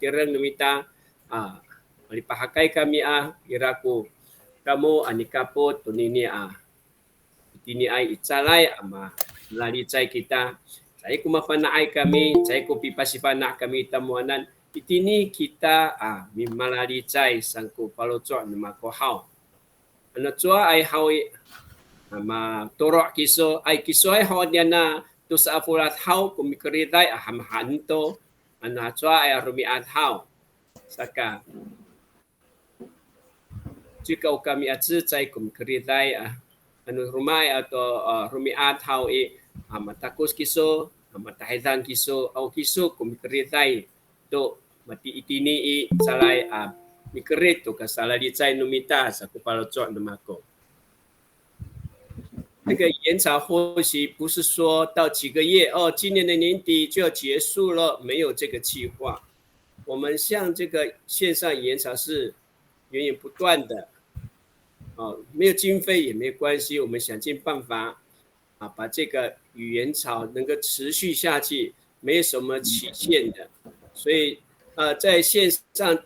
tirang numita malipahakai kami iraku kamu anikapot tunini itini ay itsalay malalitsay kita saya kumafanaay kami saya kupipasifana kami tamuanan itini kita mimalalitay sangku palotso na makohaw ano tsua ay hawi maturok kiso ay kiso ay hawad yan na to sa afurat haw kumikriday ahamahanto ano tsua ay rumiat haw saka jika kami atsay kumikriday ano rumay atau rumiat haw matakus kiso matahidang kiso au kiso kumikriday to mati itini salay mikrit to kasalalitay numita sa kupalotso na mako这个研讨或许不是说到几个月今年的年底就要结束了，没有这个计划。我们像这个线上研讨是源源不断的，没有经费也没关系，我们想尽办法把这个语言潮能够持续下去，没有什么期限的。所以在线上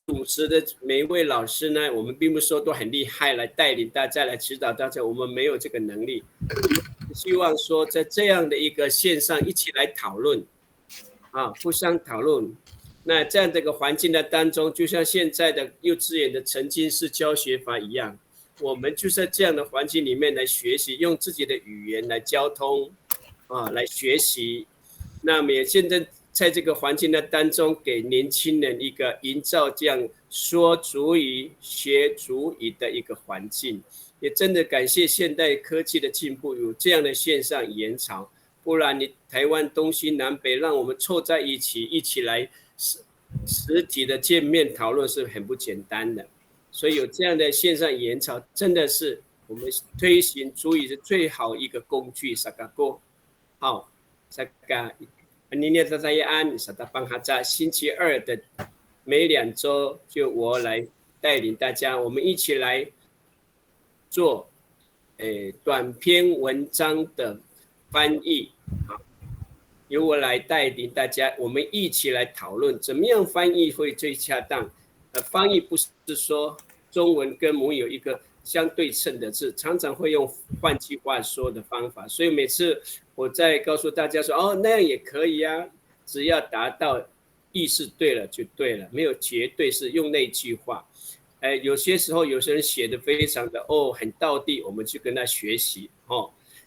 主持的每一位老师呢，我们并不是说都很厉害来带领大家来指导大家，我们没有这个能力。希望说在这样的一个线上一起来讨论互相讨论。那这样的一个环境的当中，就像现在的幼稚园的沉浸式教学法一样，我们就在这样的环境里面来学习，用自己的语言来交通来学习。那么也现在在这个环境的当中，给年轻人一个营造这样说族语、学族语的一个环境，也真的感谢现代科技的进步，有这样的线上研讨，不然你台湾东西南北让我们凑在一起，一起来实体的见面讨论是很不简单的，所以有这样的线上研讨，真的是我们推行族语的最好一个工具。Sakago， 好，Saka。今天的tatayaan sa Tapanghatsa星期二的每2周就我来带领大家，我们一起来做短篇文章的翻译，由我来带领大家，我们一起来讨论怎么样翻译会最恰当。翻译不是说中文跟母语有一个相对称的字，常常会用换句话说的方法，所以每次我在告诉大家说那样也可以只要达到意思对了就对了，没有绝对是用那句话。有些时候有些人写的非常的很道地，我们去跟他学习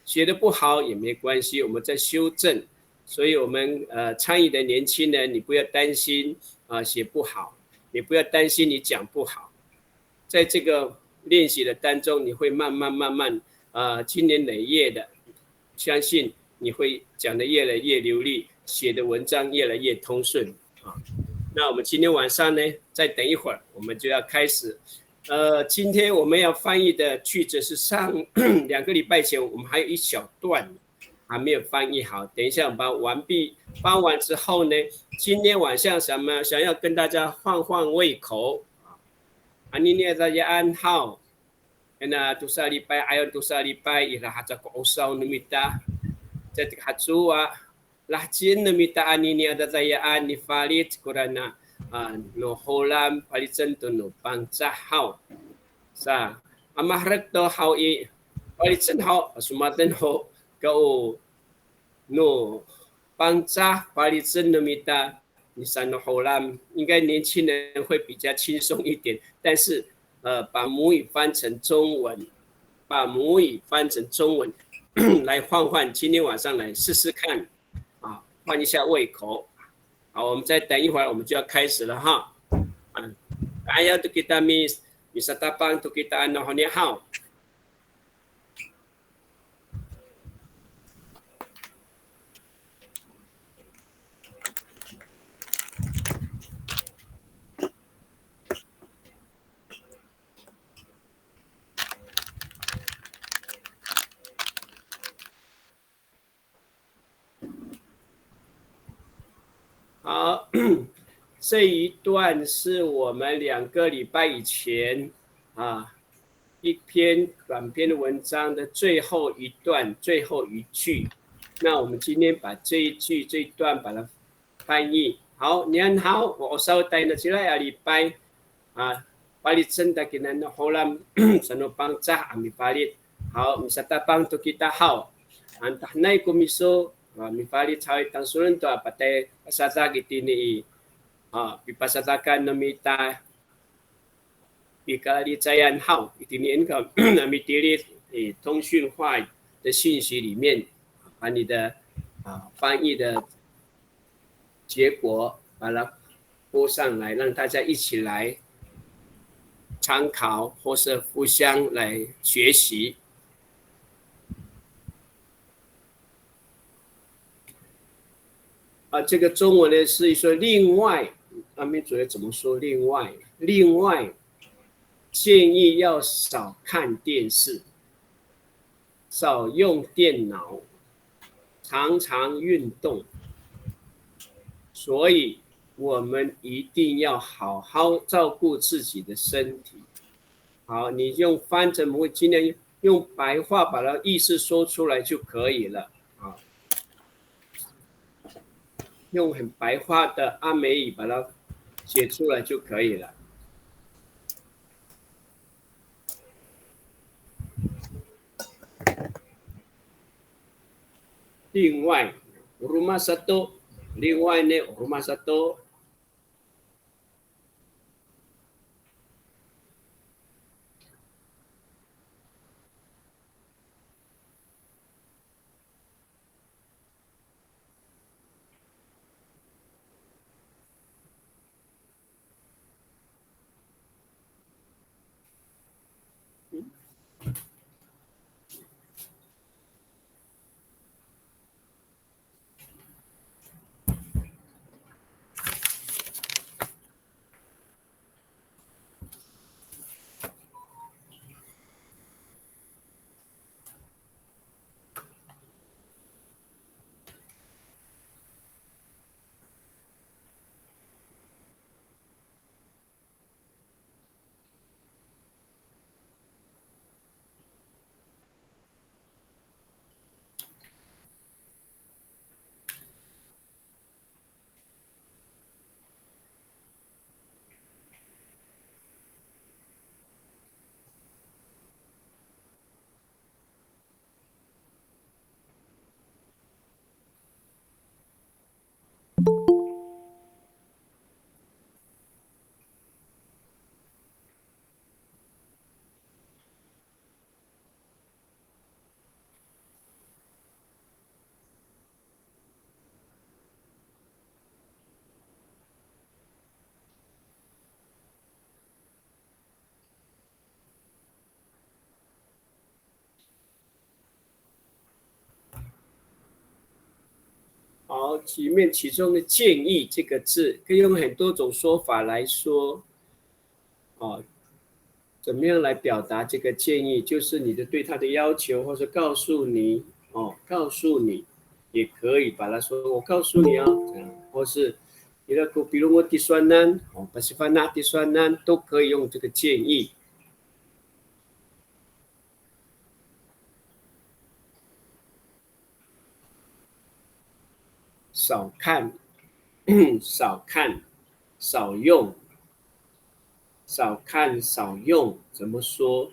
写的不好也没关系，我们在修正。所以我们参与的年轻人，你不要担心写不好，你不要担心你讲不好，在这个练习的当中，你会慢慢经年累月的，相信你会讲的越来越流利，写的文章越来越通顺那我们今天晚上呢，再等一会儿，我们就要开始。今天我们要翻译的句子是上2个礼拜前，我们还有一小段还没有翻译好。等一下我们把完毕翻完之后呢，今天晚上想要跟大家换胃口。Anini tatayaan haw na tusalipay ayon tusalipay ilahatsa ko usaw numita sa tikhatsua lahcin numita anini tatayaan ni falit kurana no holam palitsan to no pangsa haw sa amahrak to haw palitsan haw sumatan ho kao no pangsa palitsan numita你三的后浪应该年轻人会比较轻松一点，但是把母语翻成中文，来换，今天晚上来试试看换一下胃口。好，我们再等一会儿，我们就要开始了哈。Ayaw to kita bisa tapang to kita ano ni hao。好，这一段是我们2个礼拜以前一篇短篇的文章的最后一段最后一句。那我们今天把这一段把它翻译好，年好，我稍待呢起来啊礼拜啊，palit senda kinan holam sano pang cah ami palit. Hao misata pang to kita hao. Antah nai kumiso mi palit hao tang sunun to apate pasata gitini pipasatakan namita pikali cayan hao itiniin ka ami tilit 通讯化的信息里面，把你的翻译的结果把它播上来，让大家一起来参考或是互相来学习。这个中文呢是说另外，阿弥主要怎么说？另外建议要少看电视，少用电脑，常常运动。所以我们一定要好好照顾自己的身体。好，你用翻怎么会尽量用白话把它意思说出来就可以了啊。用很白话的阿美语把它写出来就可以了。另外 rumah satu 另外呢 rumah satu好，其中的建议这个字可以用很多种说法来说。怎么样来表达这个建议？就是你的对他的要求，或者告诉你也可以把它说我告诉你这样，或是比如我disonan pasifana disonan 都可以用这个建议。少看，少看，少用，少看少用，怎么说？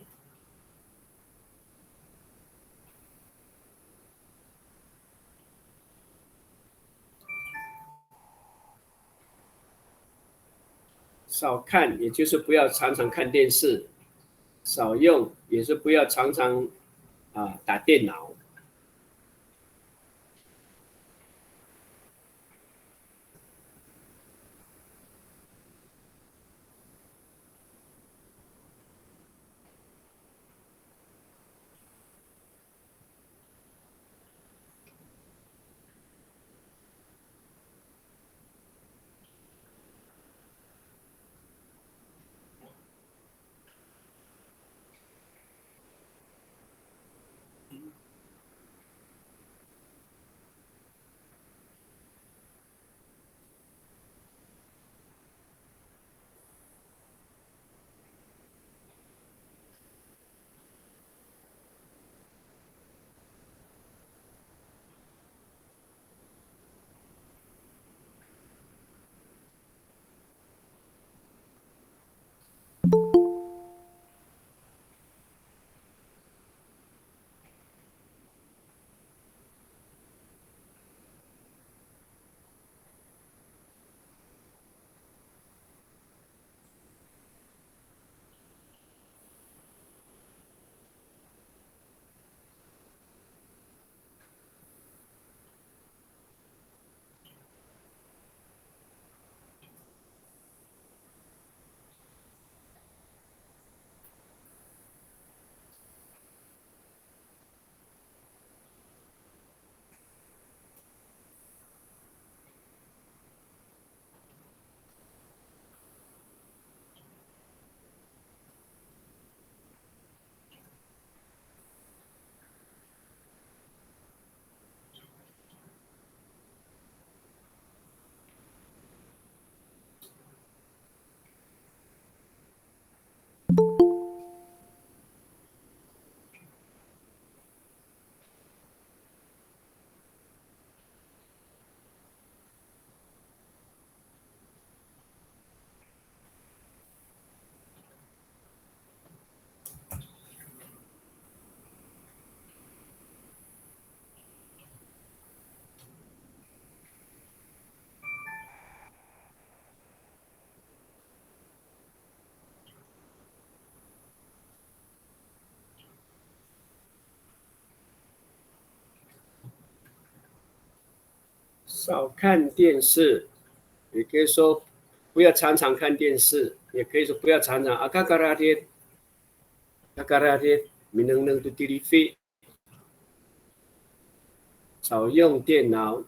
少看，也就是不要常常看电视；少用，也是不要常常打电脑。少看电视，也可以说不要常常看电视，也可以说不要常常agak-agak minang-nang tu TV， 少用电脑。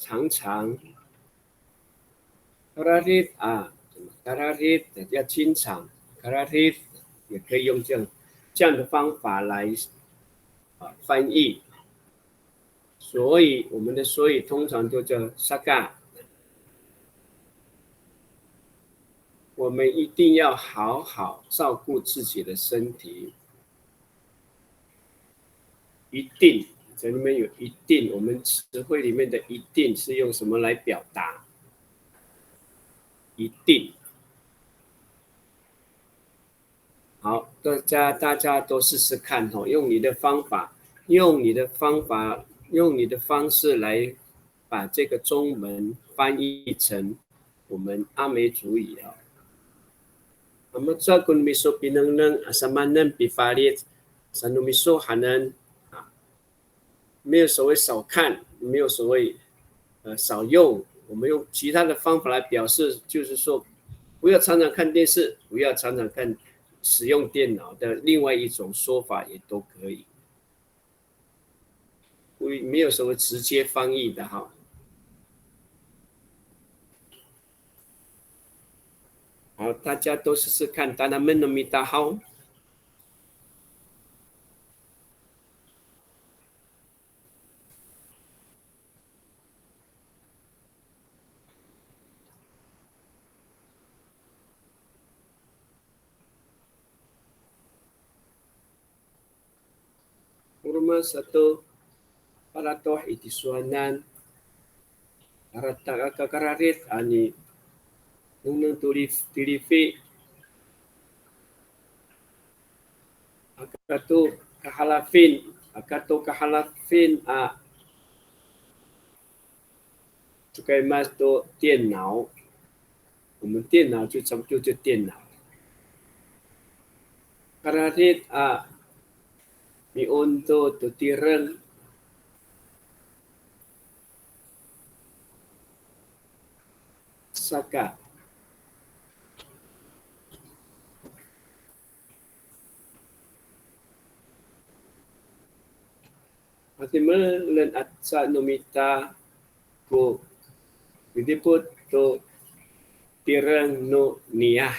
常常 kararit 啊 kararit 要经常 kararit 也可以用这样的方法来翻译。所以我们的所以通常都叫 saga。我们一定要好好照顾自己的身体，一定这里面有一定，我们词汇里面的一定是用什么来表达？一定。好，大家都试试看哦，用你的方法，用你的方式来把这个中文翻译成我们阿美族语啊。Amatsa kun miso pinangnang asamanan pifalit sa numiso hanan 没有所谓少看，没有所谓少用，我们用其他的方法来表示，就是说不要常常看电视，不要常常使用电脑的另外一种说法也都可以，没有什么直接翻译的哈。好，大家都试试看，大家们能米达好。Rumah satu paratoh itisuanan arata kakararit ani nung tilifi akato kahalafin a 就该买多电脑，我们电脑就差不多就电脑。Kararit a mi unto tutireng saka Fatima len atsa nomita ko vidiput to tireng no niah，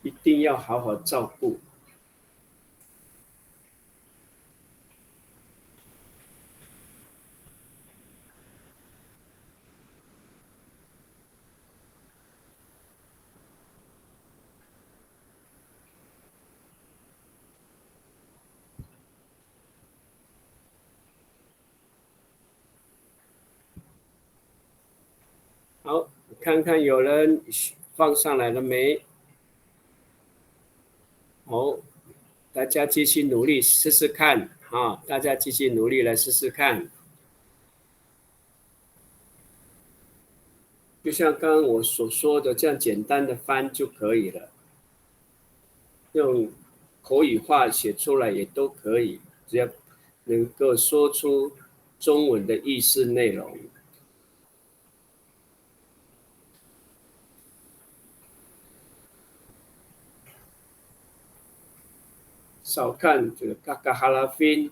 一定要好好照顾。好，看看有人放上来了没？好，大家继续努力试试看啊！大家继续努力来试试看。就像刚刚我所说的，这样简单的翻就可以了。用口语化写出来也都可以，只要能够说出中文的意思内容。少看这个嘎嘎哈拉芬，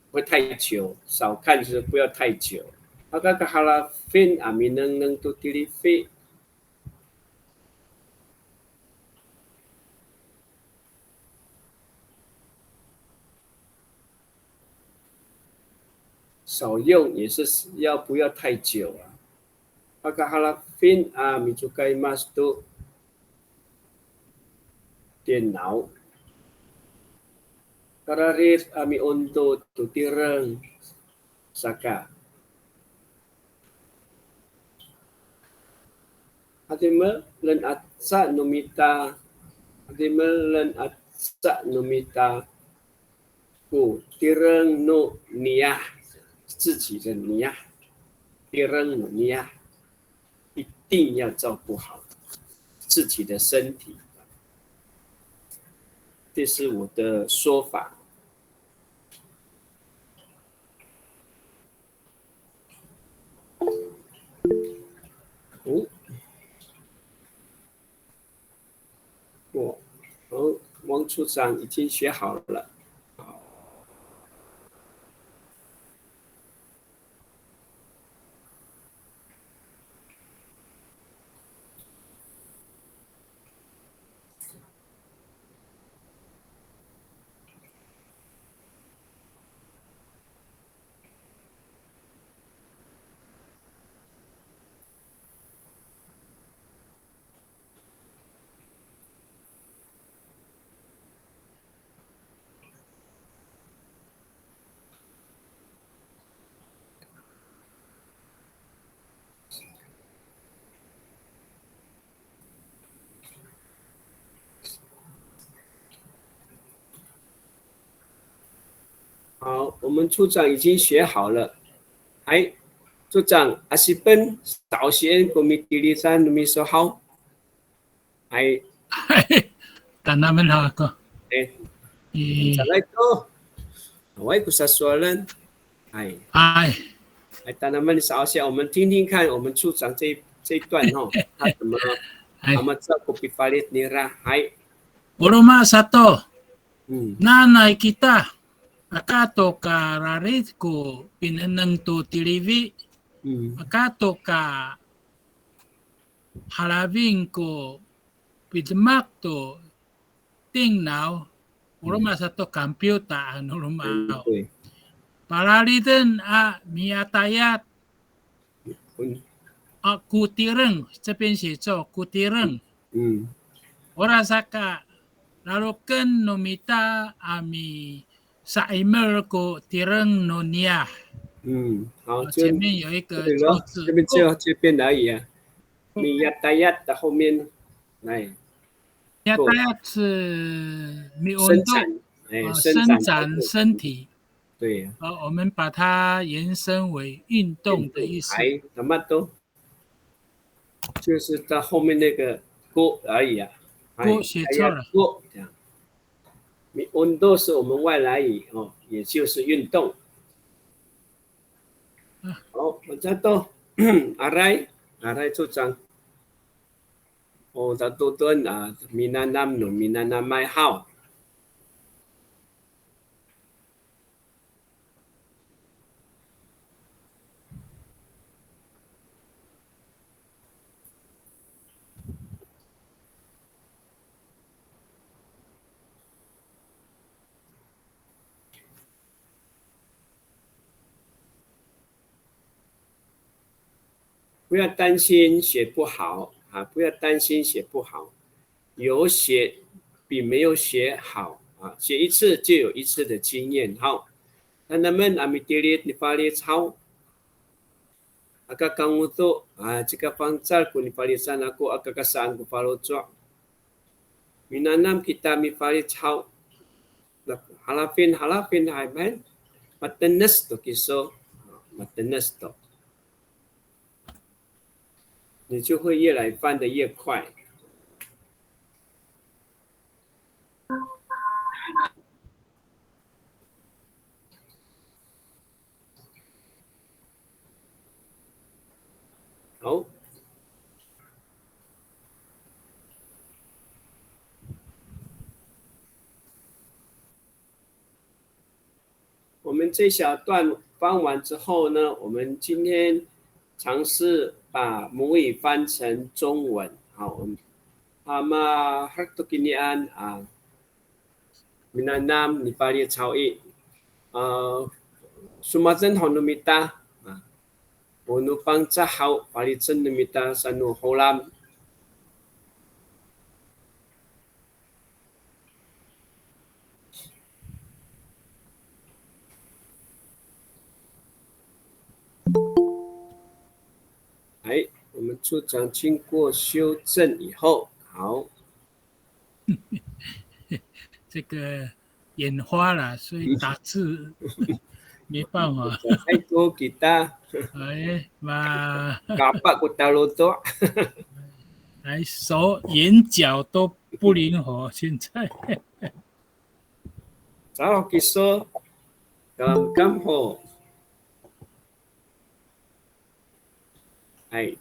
不会太久。少看就是不要太久。嘎嘎哈拉芬阿米能都滴哩飞。少用也是要不要太久啊。嘎嘎哈拉芬阿米就该马斯都电脑。Kararit ami untuk tutireng saka. Adima len atsa numita. Adima len atsa numita. 故 tireng no nia 自己的nia tireng no nia 一定要照顾好自己的身体，这是我的说法。王处长已经学好了。好，我们处长已经学好了。哎，处长，阿西本早先komite lisan numiso hao。哎，tanaman ako. Assalamualaikum. Waalaikumsalam. 哎，tanaman少些，我们听听看，我们处长这一段他怎么照顾pipalit nira。哎，Uruma satu. Nanay kita. Akato ka rarit ko pinanang to TV. Akato ka halabing ko pidmak to tingnaw. Uruma satu computer ano rumao. Paralitan miatayat. Kutireng 这边写作 kutireng. Orasaka lalukan nomita ami sa email ko tireng nonia。好，前面有一个错字，这边这边而已啊。miatayat 的后面，来。miatayat 是生产，生长身体。对。我们把它延伸为运动的意思。什么都，就是到后面那个锅而已啊。锅写错了。锅这样。运动是我们外来语也就是运动。好，我再到aray处长。tatutuan minanam no minanamay how。不要担心写不好啊！不要担心写不好，有写比没有写好啊！写一次就有一次的经验。好，那们amitilit ni palit how kamu tu jika pangsal ku ni palisan aku akakasaan ku palotso. Minanam kita mi palit how halapin hai man matenas to kiso matenas to。你就会越来翻得越快。好，我们这小段翻完之后呢，我们今天尝试把母语翻成中文。好，hartukinian minanam ni palit chawi sumatan honumita unupang cahaw palitsan numita sanu holam。我们处长经过修正以后，好。这个眼花了，所以打字没办法。太多kita 哎，嘛， kapak ko talo to 来手眼角都不灵活，现在。Sao kiso dalam kamho. Hai.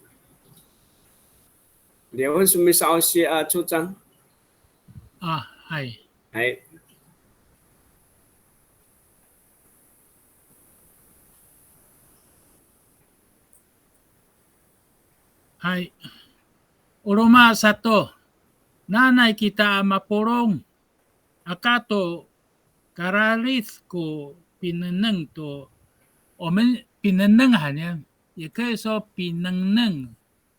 两位是没稍些啊，处长。啊，嗨，哎，嗨，Uroma satu, nanay kita mapurong, akato karalis ko pinaneng to，我们pinaneng 好像也可以说pinaneng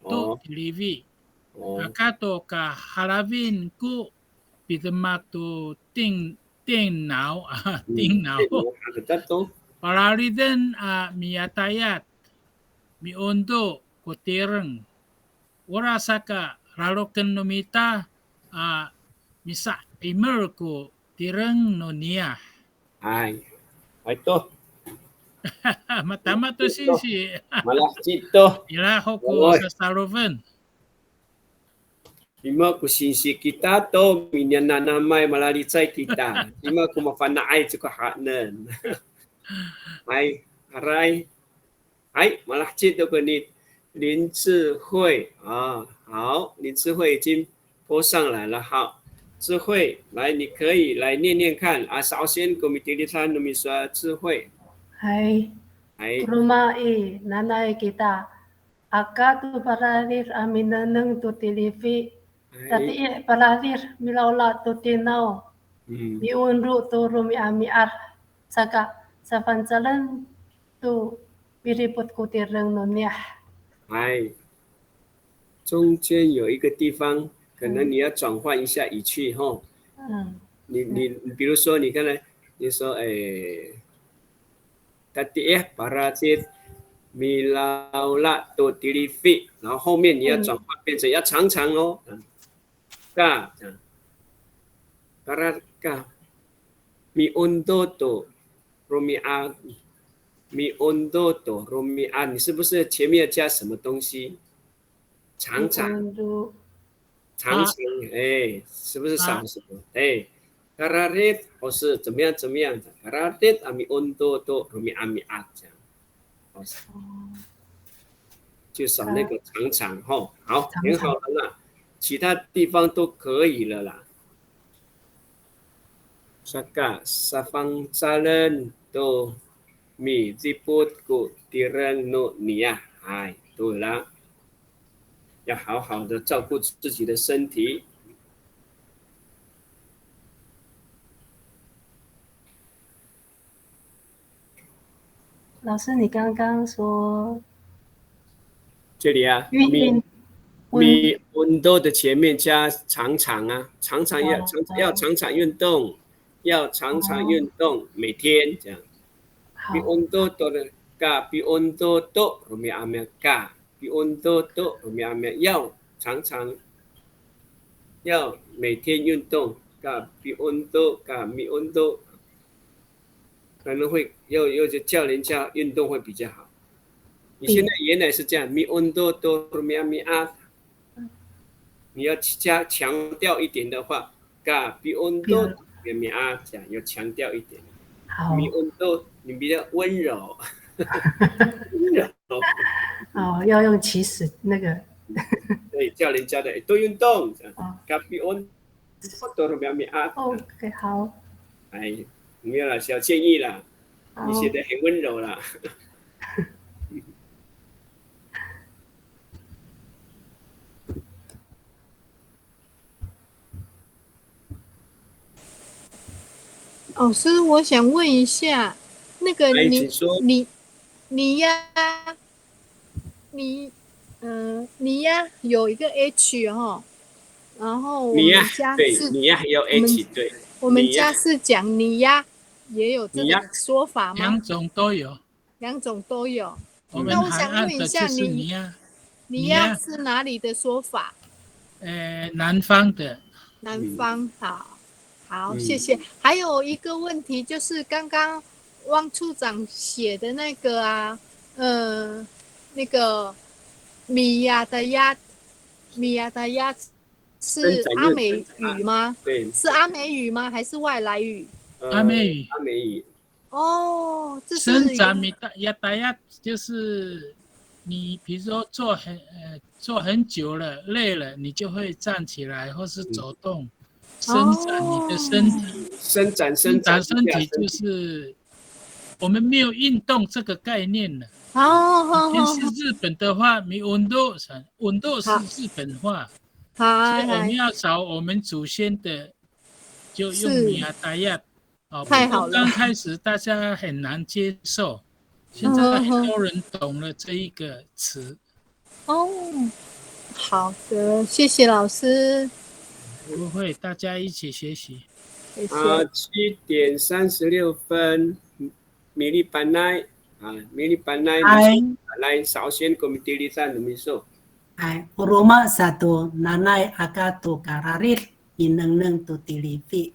to 哦 TV，哦， akato ka harapin ko pitama to 电脑啊，电脑。kita to. Paralidan miyatayat, miondo kotireng, ora saka raloken nomita misa imer ko tireng no niya. Hai. Itu Matama to sinsi. malah cito. Ilaho ko Oi. sa Saroven. Lima ku sinsi kita to minyan nanamai malali cai kita. Lima ku mafanai cuka haknen. Hai, arai. Hai, malah cito ke你林智慧啊，好，林智慧已经播上来了，好，智慧，来，你可以来念念看啊。首先，我们第一餐，我们说智慧， Hai, 哎， rumah nanay kita. Aka tu paralir aminaneng tu televi. 哎， Tati paralir milaula tu tinaw. 嗯， Miunru tu rumi amiar. Saka sa pansalan tu biriput kutireng nunyah. 哎，中间有一个地方，可能你要转换一下语气哈。你比如说，你刚才你说，哎。Tadi parasit milaula tu TV， 然后后面你要转换变成要长长哦，ka， ka mi undo tu romia mi undo tu romia， 你是不是前面加什么东西？长长，长长，哎，是不是少什么？哎。Kararit 或是怎么样怎么样的 Kararit ami undo to rumi ami at 这样，就少那个长长哈，好，很好了啦，其他地方都可以了啦。Saka safang jalan to mi jiput ku tirang no niya， 哎，对了，要好好的照顾自己的身体。老师，你刚刚说这里啊，mi undo 的前面加常常啊，常常要常常运动，要常常运动，每天这样。mi undo 的 ka mi undo to rumi amel ka mi undo to rumi amel 要常常要每天运动 ka mi undo ka mi undo 可能会又叫人家运动会比较好。你现在原来是这样，mi undo to rumi amel 你要强调一点的话 ，ga bi undo rumi amel 这样要强调一点。mi undo 你比较温柔，温柔。哦，要用起始那个。对，叫人家的多运动。ga bi undo rumi amel。OK， 好。哎，没有了，小建议啦，你写的很温柔啦。老师，我想问一下，那个你呀有一个 H 哈，然后我们家是你呀有 H 对，我们家是讲你呀，也有这个说法吗？两种都有。那我想问一下，你呀是哪里的说法？南方的。南方，好，谢谢。还有一个问题就是刚刚汪处长写的那个啊，那个米亚的亚是阿美语吗？对，是阿美语吗？还是外来语？阿美语，阿美语。哦，这伸是展米大亚达亚，就是你比如说坐很久了，累了，你就会站起来或是走动，伸展你的身体。伸展伸展身体就是我们没有运动这个概念了。以前是日本的话，温度是日本话，所以我们要找我们祖先的，就用米亚达亚。不过刚开始大家很难接受，现在很多人懂了这一个词。哦，好的，谢谢老师。不会，大家一起学习。7:36，米粒班奈米粒班奈，来首先komite lisan numiso。Uruma satu nanay aka tu kararit mineng tu tilipi.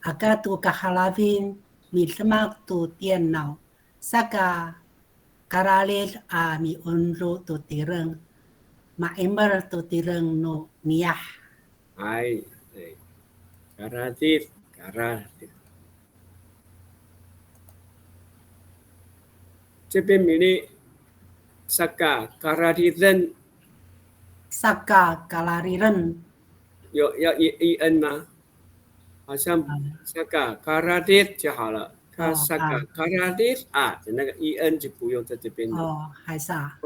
Aka tu kahalabin mitmak tu tienau. Saka karalit mi unru tu tireng. Maimer tu tireng no niyah. Karatit.这边米粒Saka karariren。Saka kalariren。要 en 吗？好像 Saka kararit 就好了。Saka kararit 那个 en 就不用在这边了。还是啊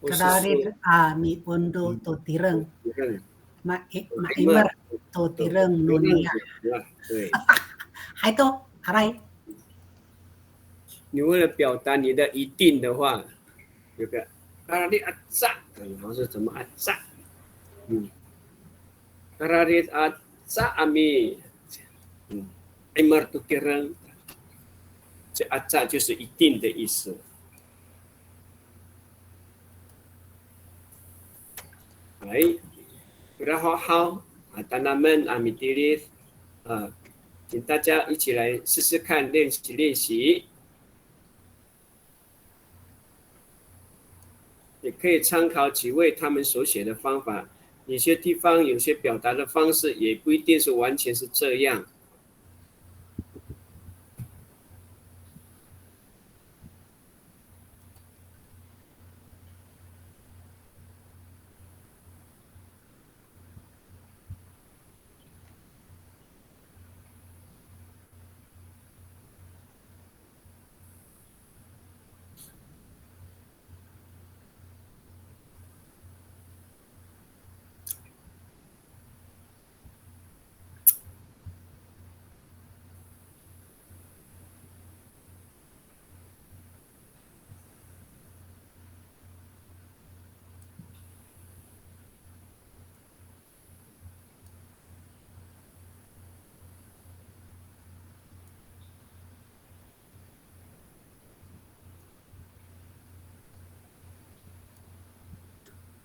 ？Kararit mi unru tu tireng. Maimer tu tireng no niyah。对。还多อะไร你为了表达你的一定的话，有个kararit atsa，然后是怎么atsa？kararit atsa ami，aimer tu tireng，这atsa就是一定的意思。Baik, sudah hao tanaman amitilis，请大家一起来试试看，练习。也可以参考几位他们所写的方法，有些地方有些表达的方式也不一定是完全是这样。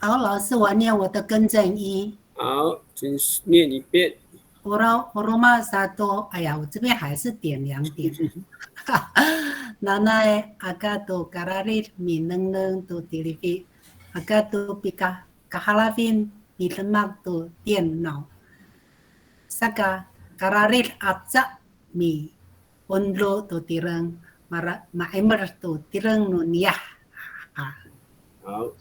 好，老师，我念我的更正一。好，请念一遍。Uruma satu， 哎呀，我这边还是点2点。Nanay aga tu kararit mineng tu tilipi, aga tu pika kahalafin mitlemak tu tienau. Saka kararit atsa mi unlo tu tireng maimer tu tireng nu niyah. 好。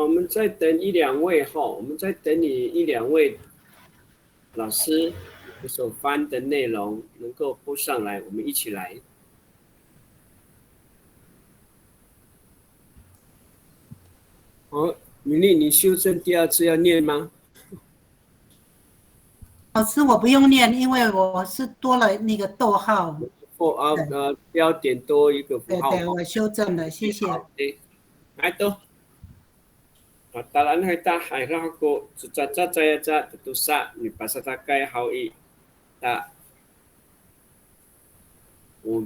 好，我们再等一两位哈，我们再等你一两位老师所翻的内容能够播上来，我们一起来。好，米粒，你修正第二次要念吗？老师，我不用念，因为我是多了那个逗号。标点多一个符号。对，我修正了，谢谢。来都。Matalan hai ta hai ra ko caca caya ca tusa ni pasata kai hau i ta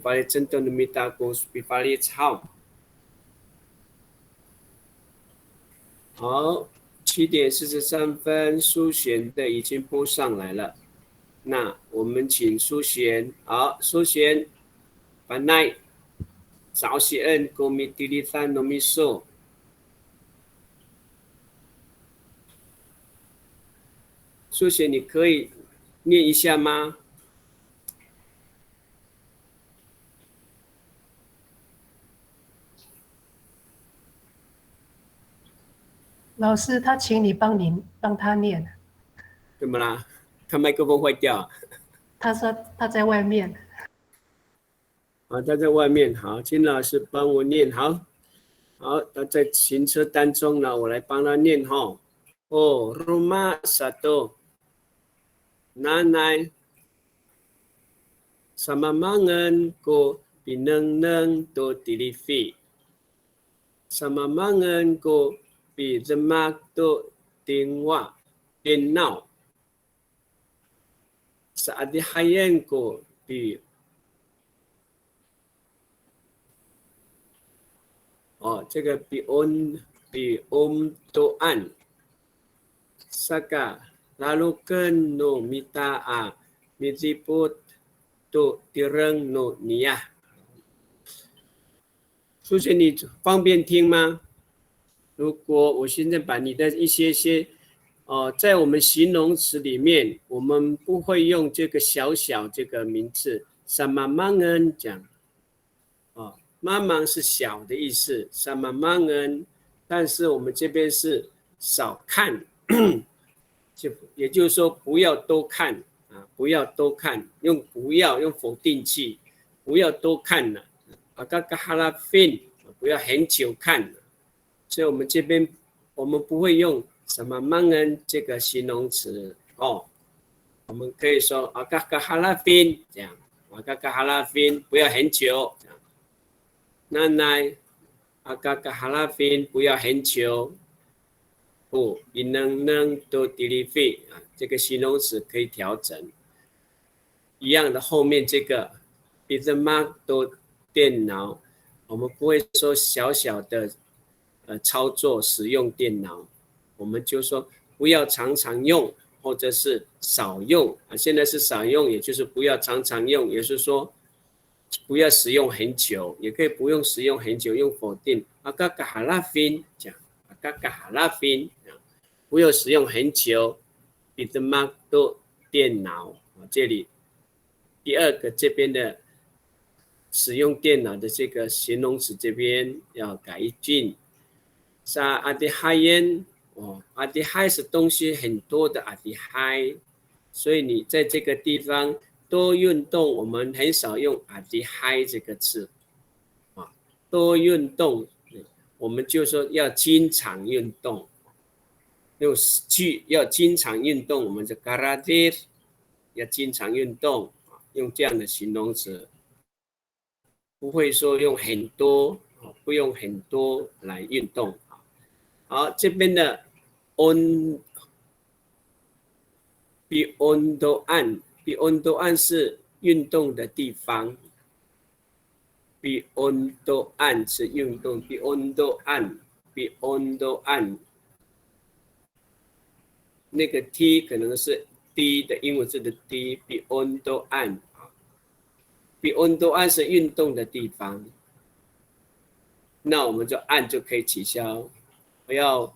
pali contoh nimita ko pali chao 好，7:43，苏璇的已经播上来了。那我们请苏璇，好，苏璇，本来早些人komite litan nomiso。苏璇，你可以念一下吗？老师，他请你帮他念。怎么啦？他麦克风坏掉。他说他在外面。好，他在外面。好，金老师帮我念。好，他在行车当中呢，我来帮他念哈。哦，rumah satu。Nanay samamangan ko pinengneng to TV. Samamangan ko pinjemak to電腦. Saadihayan ko pi這個pi toan saka lalu ken no mita a mitiput to tireng no niya。苏璇，你方便听吗？如果我现在把你的一些在我们形容词里面，我们不会用这个小小这个名字 samamangan 讲，mamang 是小的意思 samamangan， 但是我们这边是少看。也就是说，不要多看啊，不要多看，用否定句，不要多看了。不要很久看。所以我们这边我们不会用什么mangan这个形容词哦，我们可以说这样，不要很久。那不要很久。能都 delivery 这个形容词可以调整。一样的，后面这个 Bitmark 都电脑，我们不会说小小的操作使用电脑，我们就说不要常常用，或者是少用。现在是少用，也就是不要常常用，也就是说不要使用很久，也可以不用使用很久，用否定。这样。不要使用很久。Bitmark 都电脑，这里第二个这边的使用电脑的这个形容词这边要改一句。Sa adihayan adihay 是东西很多的 adihay， 所以你在这个地方多运动，我们很少用 adihay 这个字多运动。我们就说要经常运动，要经常运动，我们就 karadir 要经常运动，用这样的形容词，不会说用很多，不用很多来运动。好，这边的 biondoan 是运动的地方。biondoan 是运动 biondoan 那个 T 可能是 D 的英文字的 D biondoan 是运动的地方，那我们就按就可以取消。要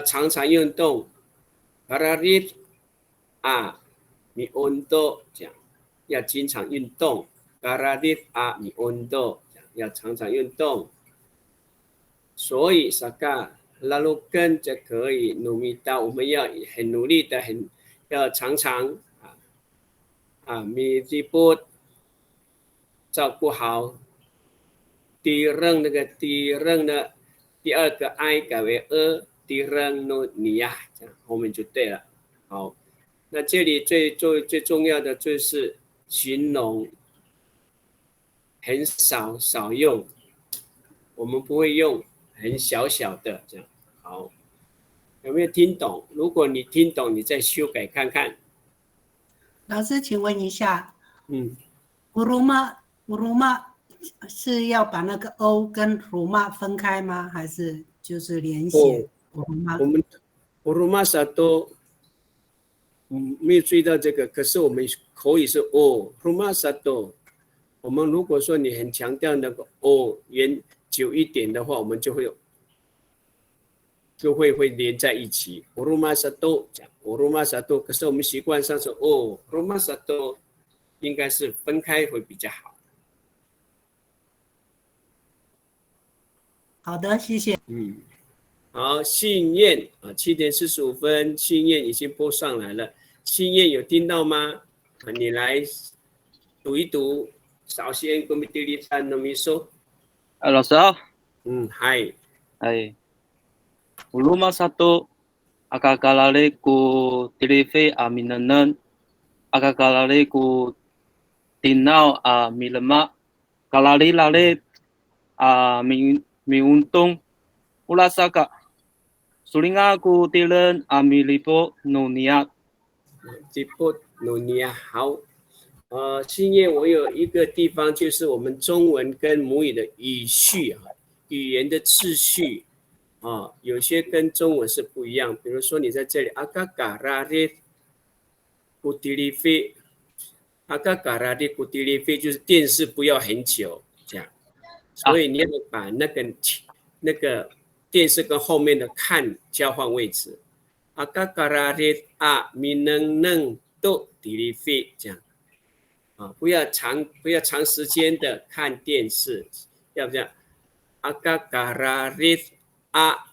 常常运动 Pararit miondo 讲要经常运动 Pararit miondo要常常运动，所以 saka lalu kan 就可以努力到我们要很努力的要常常melihat 照顾好敌人那个敌人的第二个 I 改为敌人no 你呀，这样后面就对了。好，那这里最重要的就是形容很少用，我们不会用很小的这样。好，有没有听懂？如果你听懂，你再修改看看。老师，请问一下，uruma 是要把那个 o 跟 ruma 分开吗？还是就是连写 uruma？ 我们 uruma satu 没有注意到这个，可是我们口语是 rumah satu。我们如果说你很强调那个延久一点的话，我们就会连在一起。rumah satu 讲 rumah satu， 可是我们习惯上是rumah satu， 应该是分开会比较好。好的，谢谢。好，信燕7点45分，信燕已经播上来了。信燕有听到吗？你来读一读。首先，我们第一站的秘书。老师好。嗨。Uluma satu akakalale ku TV minanan akakalale ku tinau milema kalali lale miuntung ulasaka sulinga ku tilen milipo nunia Lipo nunia 好。信燕，我有一个地方就是我们中文跟母语的语序语言的次序有些跟中文是不一样。比如说你在这里 agak-garari kutilifi agak-garari kutilifi 就是电视不要很久这样，所以你要把那个电视跟后面的看交换位置 agak-garari mineng to tilifi 这样。不要长时间的看电视，要不这样 agak-garari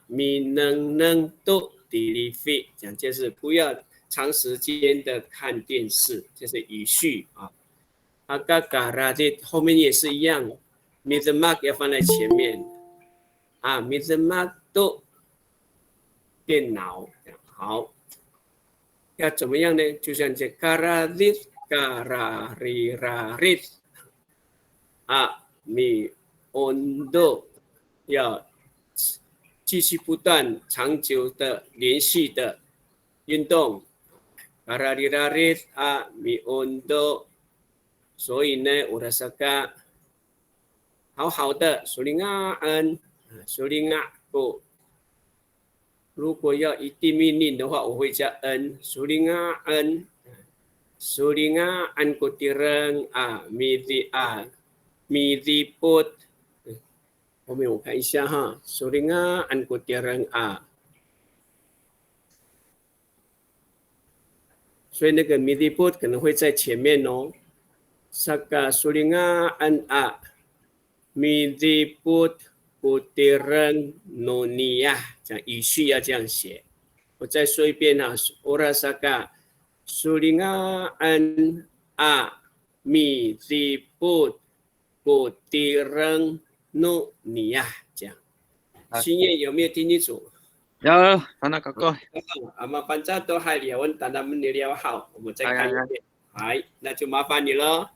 mineng to tilifi 讲就是不要长时间的看电视，这是语序agak-garari 后面也是一样 mitmak 要放在前面mitmak to 电脑。好，要怎么样呢？就像这 garari Kararirarit mi ondo 要继续不断长久的连续的运动 Kararirarit mi ondo 所以呢我的saga 好的 sulingaan sulingaku 如果要一定命令的话我会加 sulingaan Sulingaan ko tirang midipot 后面我看一下哈 Sulingaan ko tirang 所以那个 midipot 可能会在前面Saka sulingaan midipot ko tirang nonia 这样语序要这样写。我再说一遍ora saka Sulingaan midipot ko tirang no niya 这样。新叶有没有听清楚？有，Anak Kakak。麻烦再多海里问等他们聊好，我们再看一遍。好，那就麻烦你了。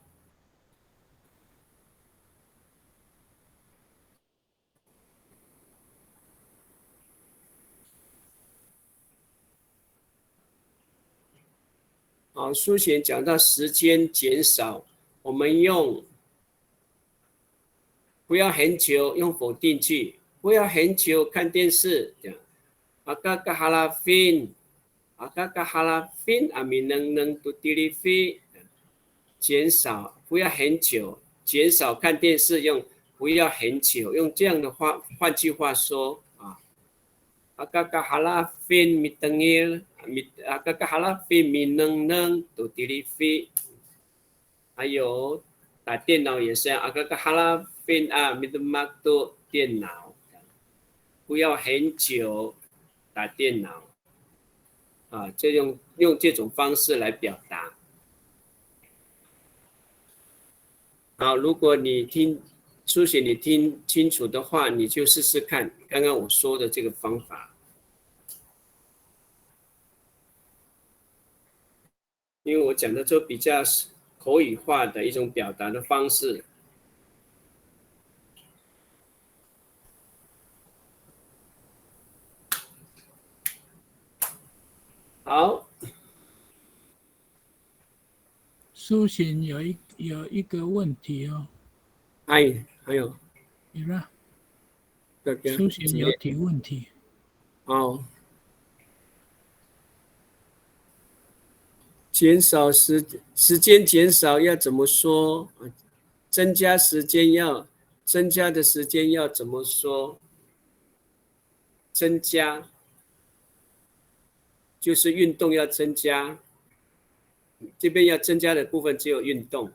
书写讲到时间减少，我们用不要很久，用否定句，不要很久看电视。Agak-halafin mineng to tilifi 减少，不要很久，减少看电视，用不要很久，用这样的话，换句话说Agak-halafin mitengil agak-halafin mineng to tilifi 还有打电脑也是agak-halafin mitmak to 电脑不要很久打电脑啊，就用这种方式来表达。好，如果你书写你听清楚的话，你就试试看刚刚我说的这个方法，因为我讲的就比较口语化的一种表达的方式。好，苏醒有一个问题哦。还有，有了。哥哥，苏醒有提问题。哦，减少时间减少要怎么说？增加的时间要怎么说？增加就是运动要增加，这边要增加的部分只有运动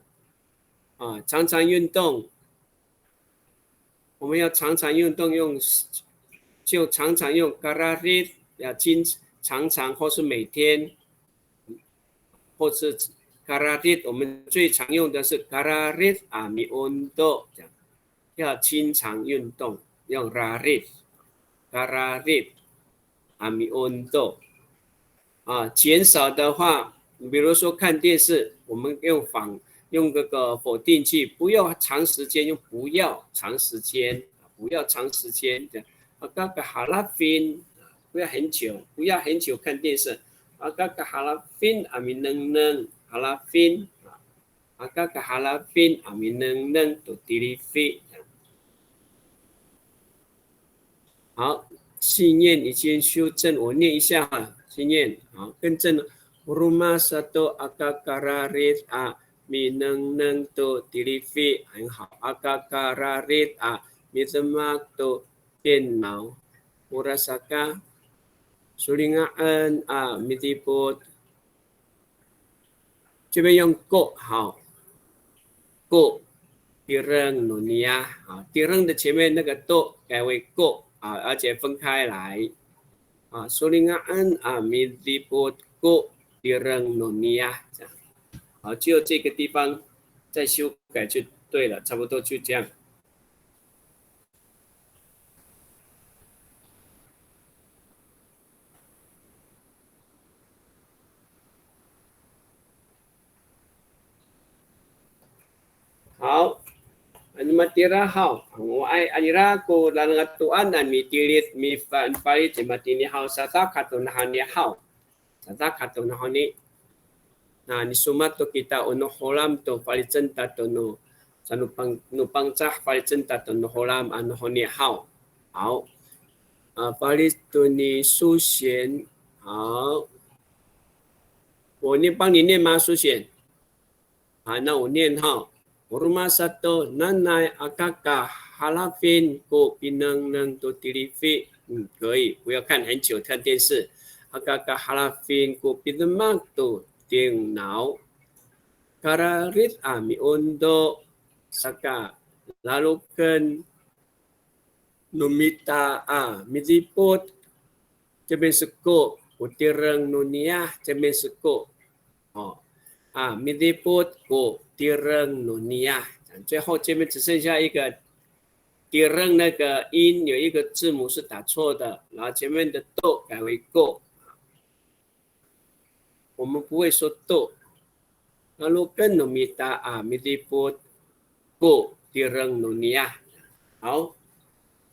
啊，常常运动，我们要常常运动就常常用 kararit 要常常或是每天，或是 kararit 我们最常用的是 kararit ami undo 这样，要经常运动用 rarit kararit ami undo 啊，减少的话，比如说看电视，我们用这个否定句，不要长时间，用不要长时间的。Agak-harapin 不要很久看电视。Agak-harapin amin neng harapin Agak-harapin amin neng tu TV。好，信念已经修正，我念一下哈。信念好，更正了。Rumah satu agak-kararit mineng tu TV 很好。Agak-kararit mitmak tu 电脑。Murasaka sulingaan mitiput 这边用 go 好 go direng nunia 啊 direng 的前面那个 do 改为 go 啊，而且分开来啊 sulingaan mitiput go direng nunia 这样好，就这个地方再修改就对了，差不多就这样。好，matira hao, ai anira ko lanangatuan an mitilit mi fan pari timatini hao sata katun hani hao, sata katun hani. Nah, ni sumat to kita ono holam to pari centa to no sanupang nupang cah pari centa to no holam an hani hao. 好，pari to ni su xian 好，我帮你念吗？苏显，那我念哈。Rumah satu nanai akaka halafin ko pinang nang to TV 可以，不要看很久看电视。akaka halafin ko pinang to 电脑。Kararit ami undo saka lalu kan numita mitiput 这边是 go utirang nunia 这边是 go 哦mitiput go direng nunia 最后这边只剩下一个 direng 那个音有一个字母是打错的，然后前面的 do 改为 go， 我们不会说 do。lalu kan numita mitiput go direng nunia 好，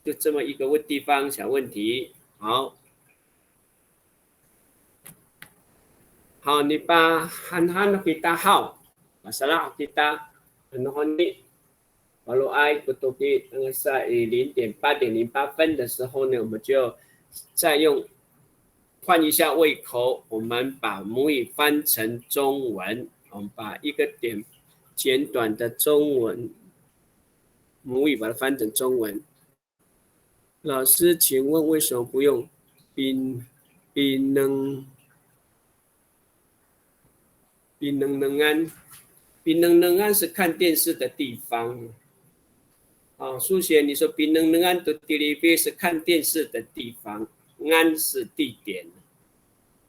就这么一个地方小问题。好。好，你把han kita hao masalah kita ni kalau ai kutubi 在8:08的时候呢，我们就再换一下胃口，我们把母语翻成中文，我们把一个点简短的中文母语把它翻成中文。老师，请问为什么不用宾能安是看电视的地方书写你说比能安的地理费是看电视的地方，安是地点，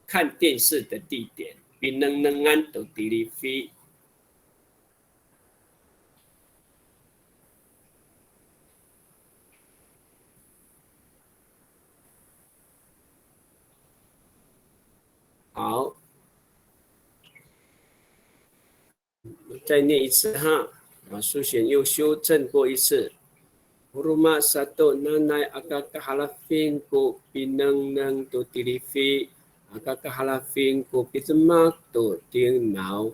看电视的地点，比能安的地理费。好，再念一次哈，书写又修正过一次。Rumah satu nanai agak halafin ko pinang to tilifi agak halafin ko pitemak to ting nau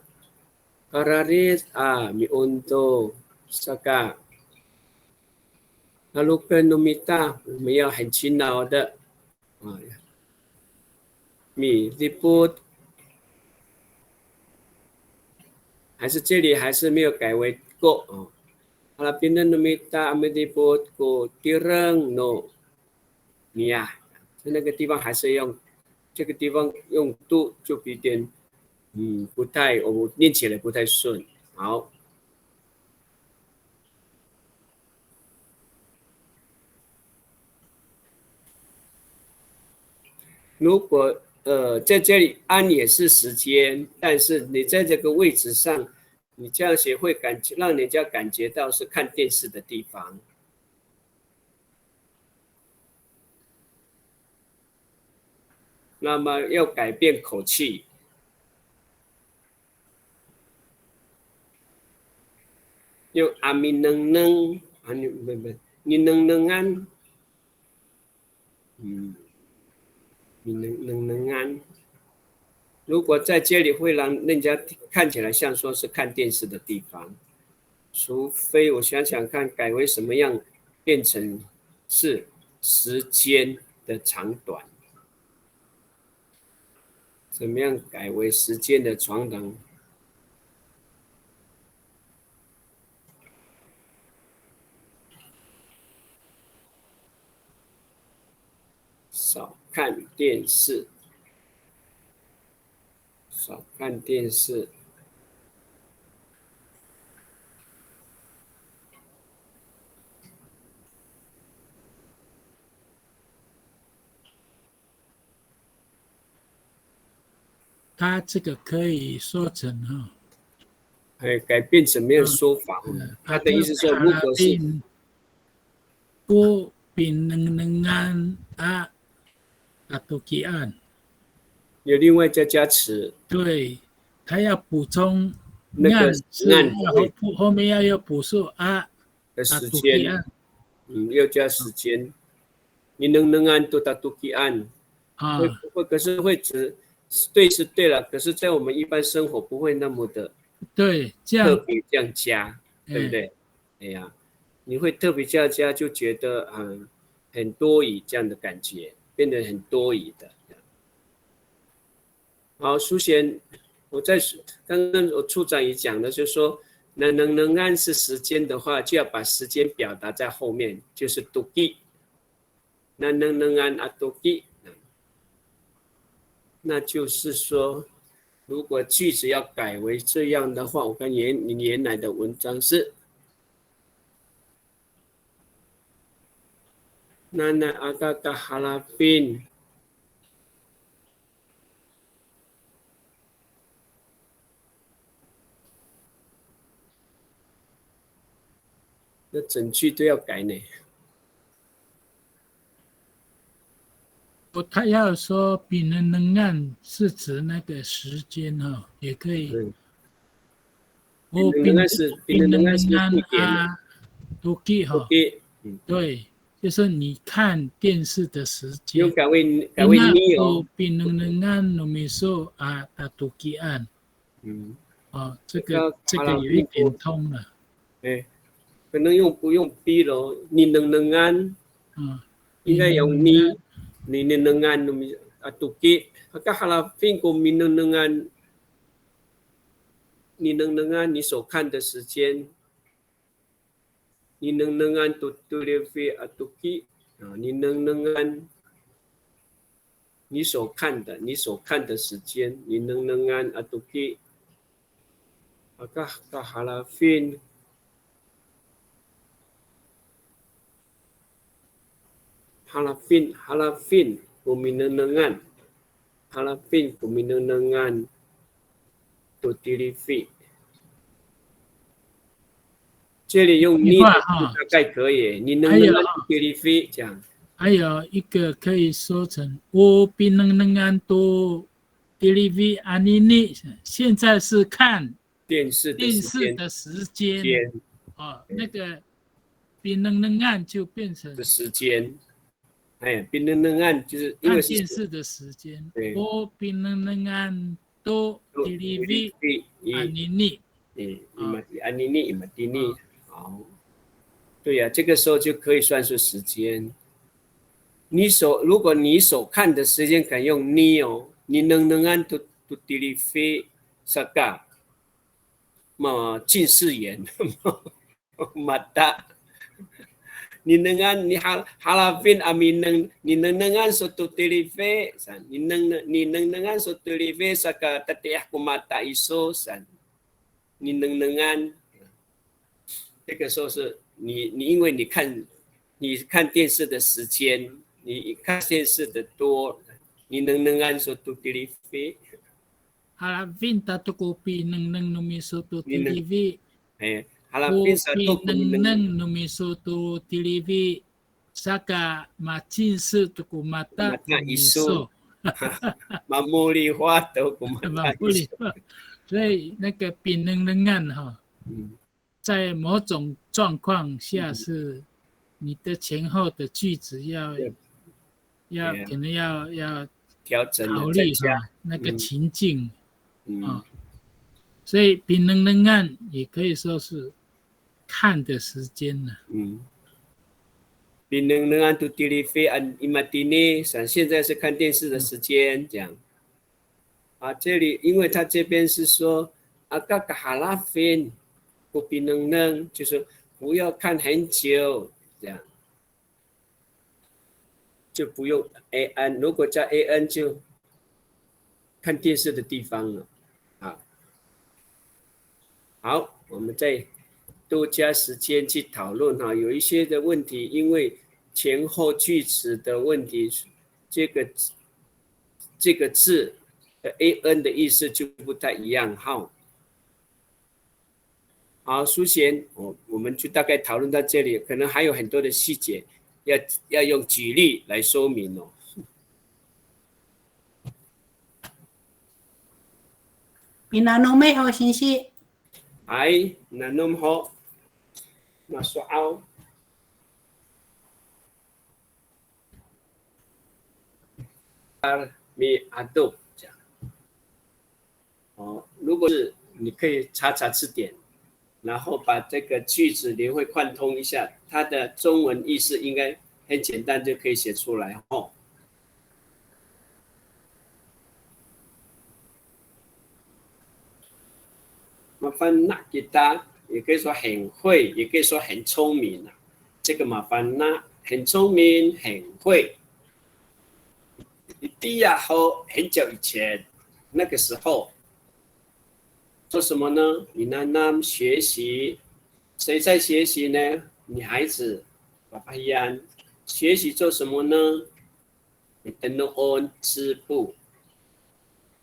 kararit mi unto saka lalu penumita 我们要很勤劳的米 liput 还是这里还是没有改为 go Halapin numita ameliput ko tirang no nia， 那个地方还是用这个地方用度就有点不太，我念起来不太顺。好，如果在这里安也是时间，但是你在这个位置上。你这样写会让人家感觉到是看电视的地方。那么要改变口气，用阿米能能啊，你能安，你能安。如果在这里会让人家看起来像说是看电视的地方，除非我想想看改为什么样，变成是时间的长短，怎么样改为时间的长短？少看电视。少看电视。他这个可以说成改变怎么样说法？他的意思说，如果是不并能安都给按。有另外加词，对，他要补充那个按后面要补数的时间，要加时间。你能按都打都给按可是会指对是对了，可是在我们一般生活不会那么的对，特别这样加，对不对？哎呀，你会特别这样加，就觉得很多疑这样的感觉，变得很多疑的。好，书贤，刚刚我处长也讲了，就是说，能按是时间的话，就要把时间表达在后面，就是tuki。能按tuki，那就是说，如果句子要改为这样的话，我看你原来的文章是Nana agak halafin。那整句都要改呢。他要说比能按是指那个时间也可以。比能按是地点都给对，就是你看电视的时间。又改为你比能按no me so都给按。这个有一点通了。可能不用逼了，你能按，应该用你能按tuki，agak halafin ko能按，你能按你所看的时间，你能按tulifi tuki，你能按你所看的时间，你能按tuki，agak halafin。halafin kuminenengan halafin kuminenengan tu tilifi。这里用你大概可以，你能能按 tilifi 这样。还有一个可以说成我binenengan tu tilifi anini， 现在是看电视的时间。那个binenengan就变成的时间。binenengan 就是因为看电视的时间。我binenengan tu tilifi anini。anini imatini。好，对呀，这个时候就可以算出时间。如果你所看的时间可以用你哦，你能按tu tilifi saka， 近视眼mata， 你能按你halafin amin你能按suatu tilifi san， 你能按suatu tilifi saka tatiah ku mata iso san， 你能按。这个时候是你因为你看电视的时间，你看电视的多，你能按suatu tilifi。halafin satu kopi neng numi soto tilifi。halafin satu kopi neng numi soto tilifi saka macin satu ku mata iso。mamuli花都ku mata iso。所以那个binenengan哈。在某种状况下是你的前后的句子要可能要调整考虑那个情境所以binenengan也可以说是看的时间了。binenengan tu tilifi imatini， 现在是看电视的时间这样。这里因为他这边是说agak halafin不bineneng， 就是不要看很久，这样就不用 an， 如果加 an 就看电视的地方了。好，我们再多加时间去讨论有一些的问题，因为前后句子的问题，这个字的 an 的意思就不太一样好，苏贤，我们就大概讨论到这里，可能还有很多的细节要用举例来说明哦。Pinanom may ho sinsi. Ay, nanom ho. Masuaw. Mi adop 这样。如果是你可以查字典。然后把这个句子连会贯通一下，它的中文意思应该很简单就可以写出来麻烦那kita也可以说很会，也可以说很聪明这个麻烦那很聪明，很会。第二后很久以前，那个时候。做什么呢？你那学习，谁在学习呢？女孩子，爸爸yan，学习做什么呢？你noon吃布。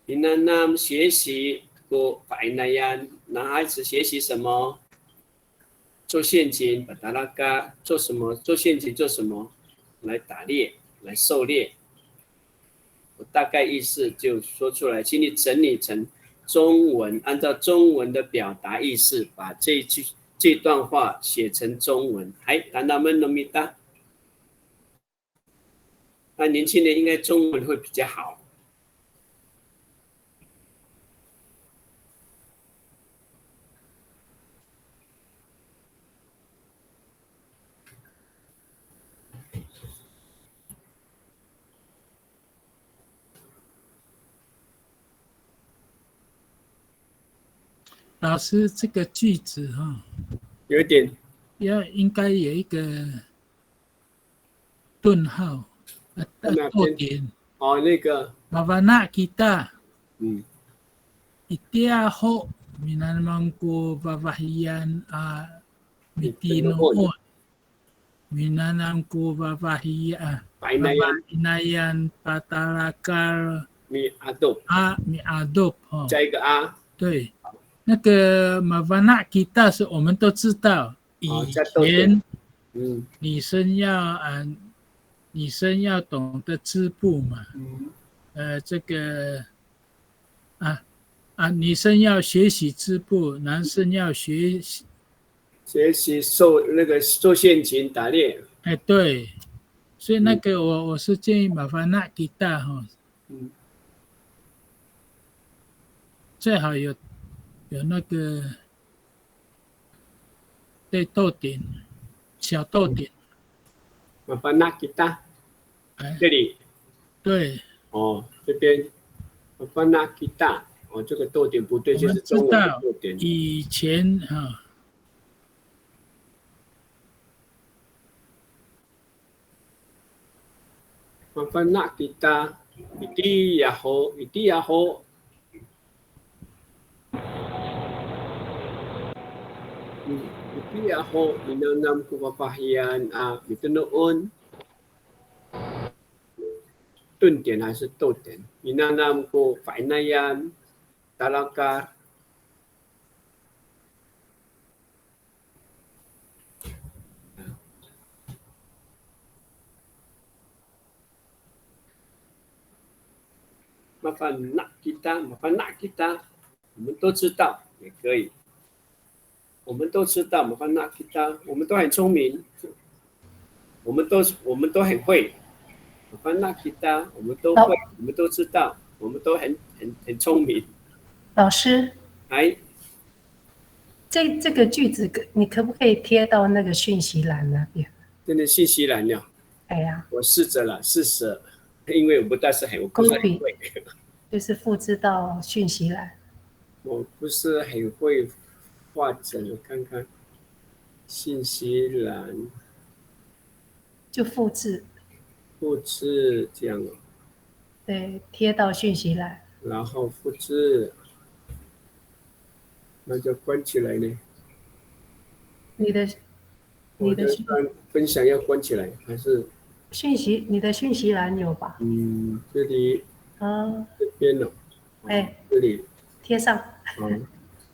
你那学习过白那yan，男孩子学习什么？做陷阱，把达拉嘎做什么？做陷阱做什么？来打猎，来狩猎。我大概意思就说出来，请你整理成。中文按照中文的表达意思，把这段话写成中文。那年轻人应该中文会比较好。老师，这个句子有点应该有一个顿号，逗点。那个。Mavana kita。Itia ho minamang ko babahiyan mitinoon. Minanam ko babahiya Inayan Patalakar Miadop 加一个啊。对，那个马凡纳吉大是我们都知道，以前女生要懂得织布嘛，这个女生要学习织布，男生要学习做陷阱打猎。对，所以那个我是建议马凡纳吉大最好有那个对豆点，小豆点。马凡纳吉达，这里。对。这边马凡纳吉达，这个豆点不对，就是中文的豆点。以前马凡纳吉达，一滴也好，一滴也好。Itu ya ho minanam ku papahian itu noon 顿点还是逗点 minanam ku fainayan talakar麻烦nak kita 我们都知道也可以，我们都知道，我们都很聪明，我们都很会，我们都会，我们都知道，我们都很聪明。老师，这个句子你可不可以贴到那个讯息栏那边？真的信息栏了。哎呀，我试着，因为我不是很会，就是复制到讯息栏。我不是很会画着，我看看信息栏，就复制这样对，贴到讯息栏，然后复制，那就关起来呢。你的分享要关起来还是？你的讯息栏有吧？这里这边哦，这里贴上。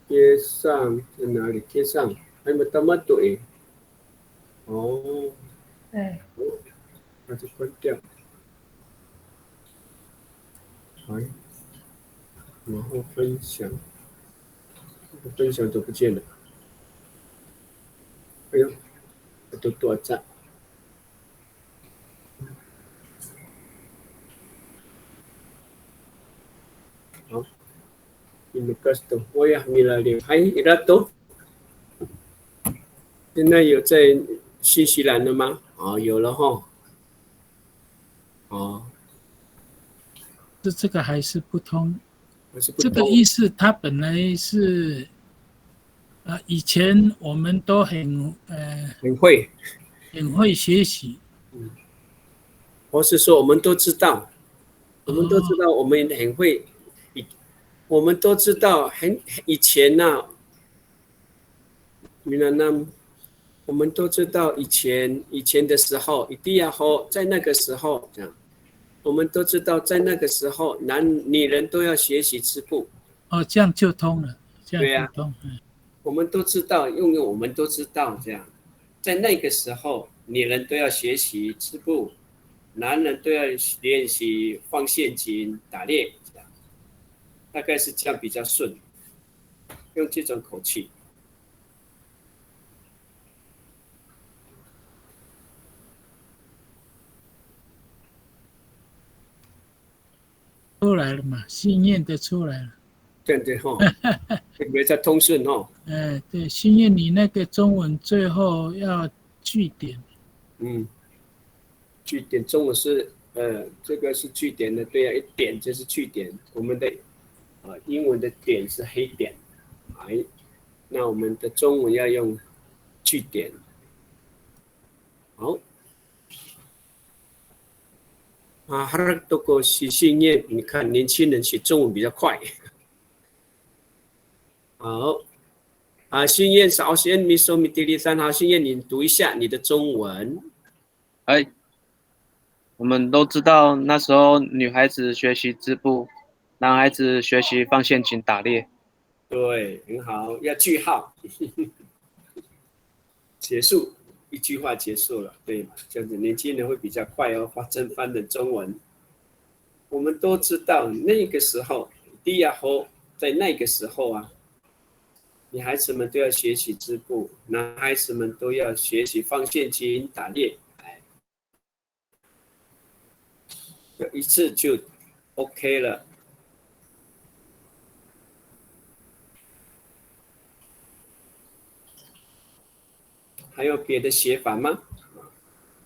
贴上在哪里？贴上还没那么对。对。那就关掉。然后分享都不见了。哎呦，都多赞。好。Inukasto, Oyah Milalim. Hai, Irato. 现在有在信息栏了吗？有了哈。这个还是不通。这个意思，它本来是以前我们都很会学习。或是说我们都知道，我们很会。我们都知道，以前我们都知道以前的时候，一定要好，在那个时候这样，我们都知道在那个时候，女人都要学习织布。这样就通了，对呀，我们都知道，我们都知道这样，在那个时候，女人都要学习织布，男人都要练习放陷阱、打猎。大概是这样比较顺，用这种口气。出来了嘛，心愿的出来了。对哈，比较通顺哦。对，心愿你那个中文最后要句点。句点中文是这个是句点的，对呀，一点就是句点，我们的。英文的点是黑点，那我们的中文要用句点。好，harap toko 写信念，你看年轻人写中文比较快。好，信念首先miso mitili 3号，信念你读一下你的中文。我们都知道那时候女孩子学习织布，男孩子学习放陷阱打猎。对，很好，要句号，结束，一句话结束了，对嘛？这样子年轻人会比较快哦，翻的中文。我们都知道那个时候，低亚后在那个时候啊，女孩子们都要学习织布，男孩子们都要学习放陷阱打猎。有一次就 OK 了。还有别的写法吗？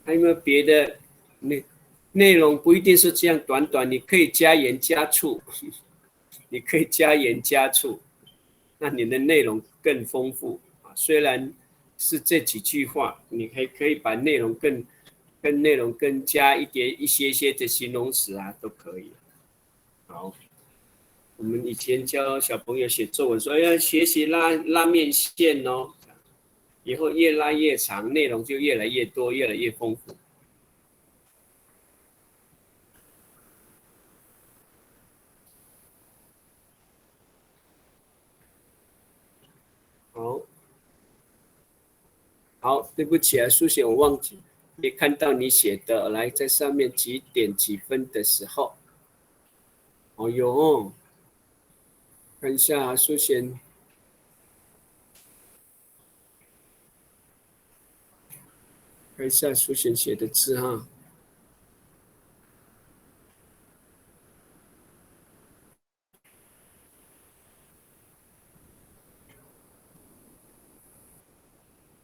还有没有别的内容？不一定是这样短短，你可以加盐加醋，你可以加盐加醋，那你的内容更丰富啊。虽然是这几句话，你还可以把内容更加一些的形容词啊，都可以。好，我们以前教小朋友写作文说要学习拉面线哦。以后越拉越长，内容就越来越多，越来越丰富。好，对不起啊，苏写我忘记，没看到你写的，来在上面几点几分的时候。哦哟，看一下苏写。看一下苏贤写的字哈。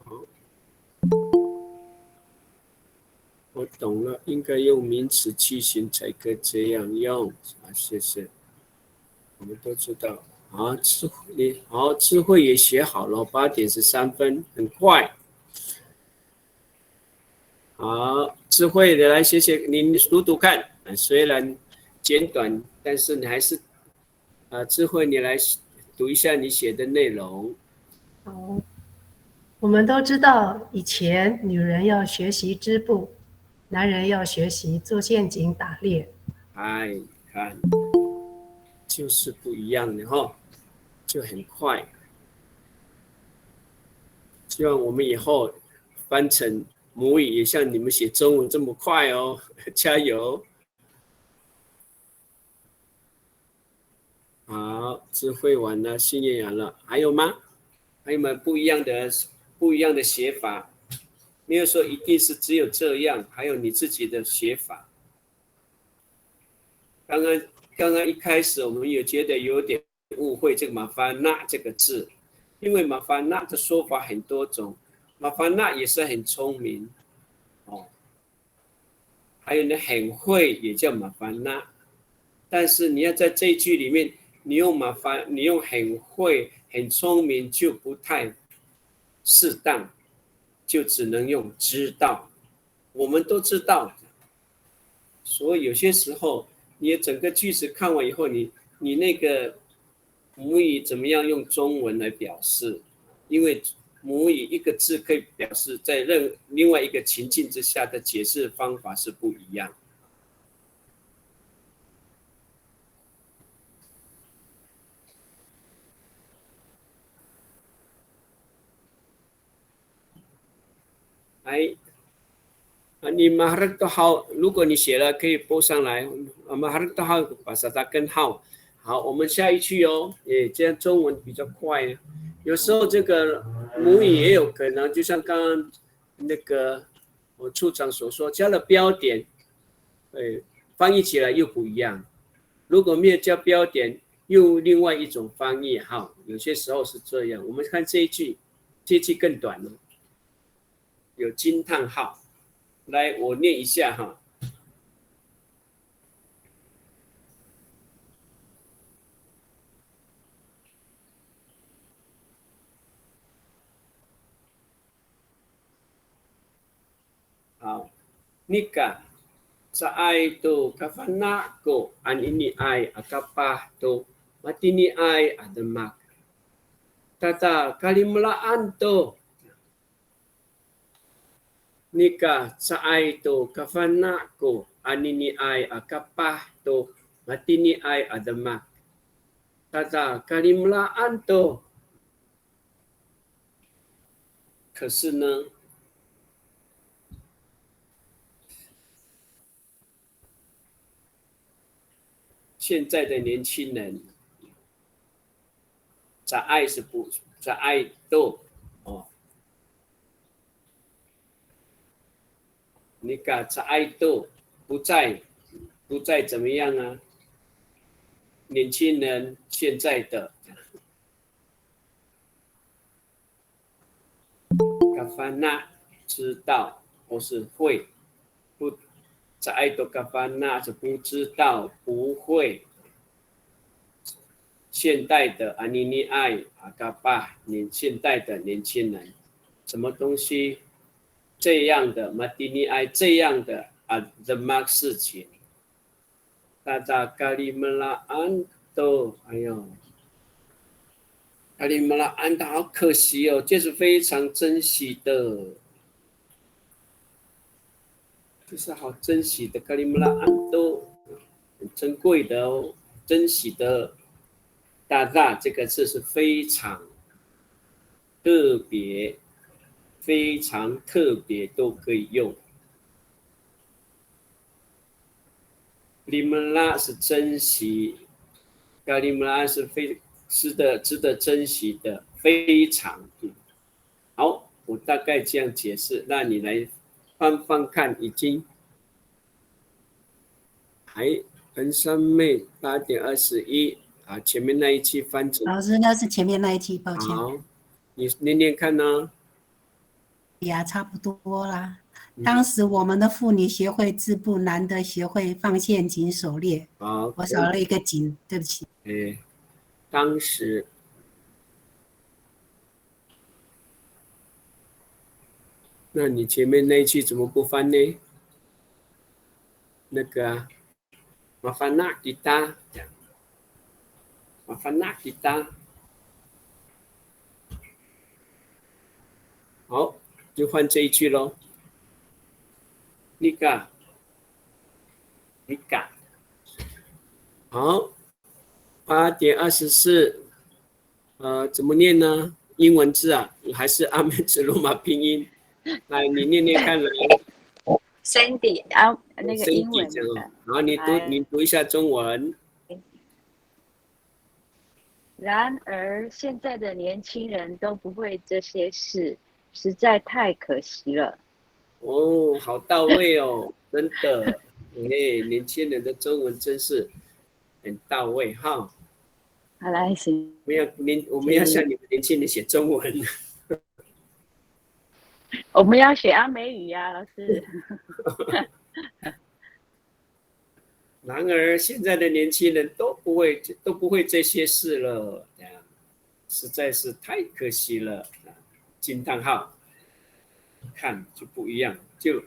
好，我懂了，应该用名词句型才可以这样用啊，谢谢。我们都知道，好，智慧也写好了，8:13，很快。好，智慧的来写写，你读看，虽然简短，但是你还是智慧你来读一下你写的内容。好，我们都知道以前女人要学习织布，男人要学习做陷阱打猎。哎，看，就是不一样的哈，就很快。希望我们以后翻成母语也像你们写中文这么快哦，加油！好，智慧完了，信念完了，还有吗？还有没有不一样的写法？没有说一定是只有这样，还有你自己的写法。刚刚一开始我们也觉得有点误会这个马法那这个字，因为马法那的说法很多种，马法那也是很聪明哦，还有呢很会也叫马法那，但是你要在这一句里面，你用很会很聪明就不太适当，就只能用知道，我们都知道，所以有些时候你整个句子看完以后，你那个母语怎么样用中文来表示？因为母语一个字可以表示在另外一个情境之下的解释方法是不一样。你maharap to how，如果你写了可以播上来。maharap to how bahasa Takan how。好，我们下一句哦。这样中文比较快。有时候这个母语也有可能，就像刚刚那个我处长所说，加了标点，翻译起来又不一样。如果没有加标点，又另外一种翻译。好，有些时候是这样。我们看这一句更短了，有惊叹号。来，我念一下哈。好 ，Nika sa ai to kafana ko an ini ai akapah to matini ai ademak. Tata kalimlaan to Nika sa ai to kafana ko anini ai akapah to matini ai adamak. Tata kalimlaan to。可是呢，现在的年轻人，在爱是不在爱斗哦，你讲在爱斗不在怎么样啊？年轻人现在的嘎凡那知道或是会不在爱斗嘎凡那是不知道不会。现代的阿尼尼爱阿嘎巴现代的年轻人，什么东西这样的马蒂尼爱这样的啊的马事情，大家咖喱马拉安都哎呦，咖喱马拉安的好可惜哦，这是非常珍惜的，这是好珍惜的咖喱马拉安都很珍贵的哦，珍惜的。大大这个字是非常特别，非常特别都可以用。利门拉是珍惜，咖利门拉是值得珍惜的，非常。好，我大概这样解释，那你来翻翻看，已经还横山妹8:21。啊，前面那一期翻成老师，那是前面那一期，抱歉。好，你念念看呢？呀，差不多啦。当时我们的妇女协会支部男的协会放陷阱狩猎，我少了一个井，对不起。当时那你前面那一期怎么不翻呢？那个啊，麻烦那kita，麻烦那kita，好，就换这一句咯。Nika，好，8:24，怎么念呢？英文字啊，还是阿美字罗马拼音？来，你念念看来。Sandy 啊，那个英文的。然后你读一下中文。然而，现在的年轻人都不会这些事，实在太可惜了。哦，好到位哦，真的，年轻人的中文真是很到位哈。好来，行。我们要向你们年轻人写中文。我们要学阿美语呀，老师。然而，现在的年轻人都不会这些事了，实在是太可惜了。惊叹号，看就不一样，就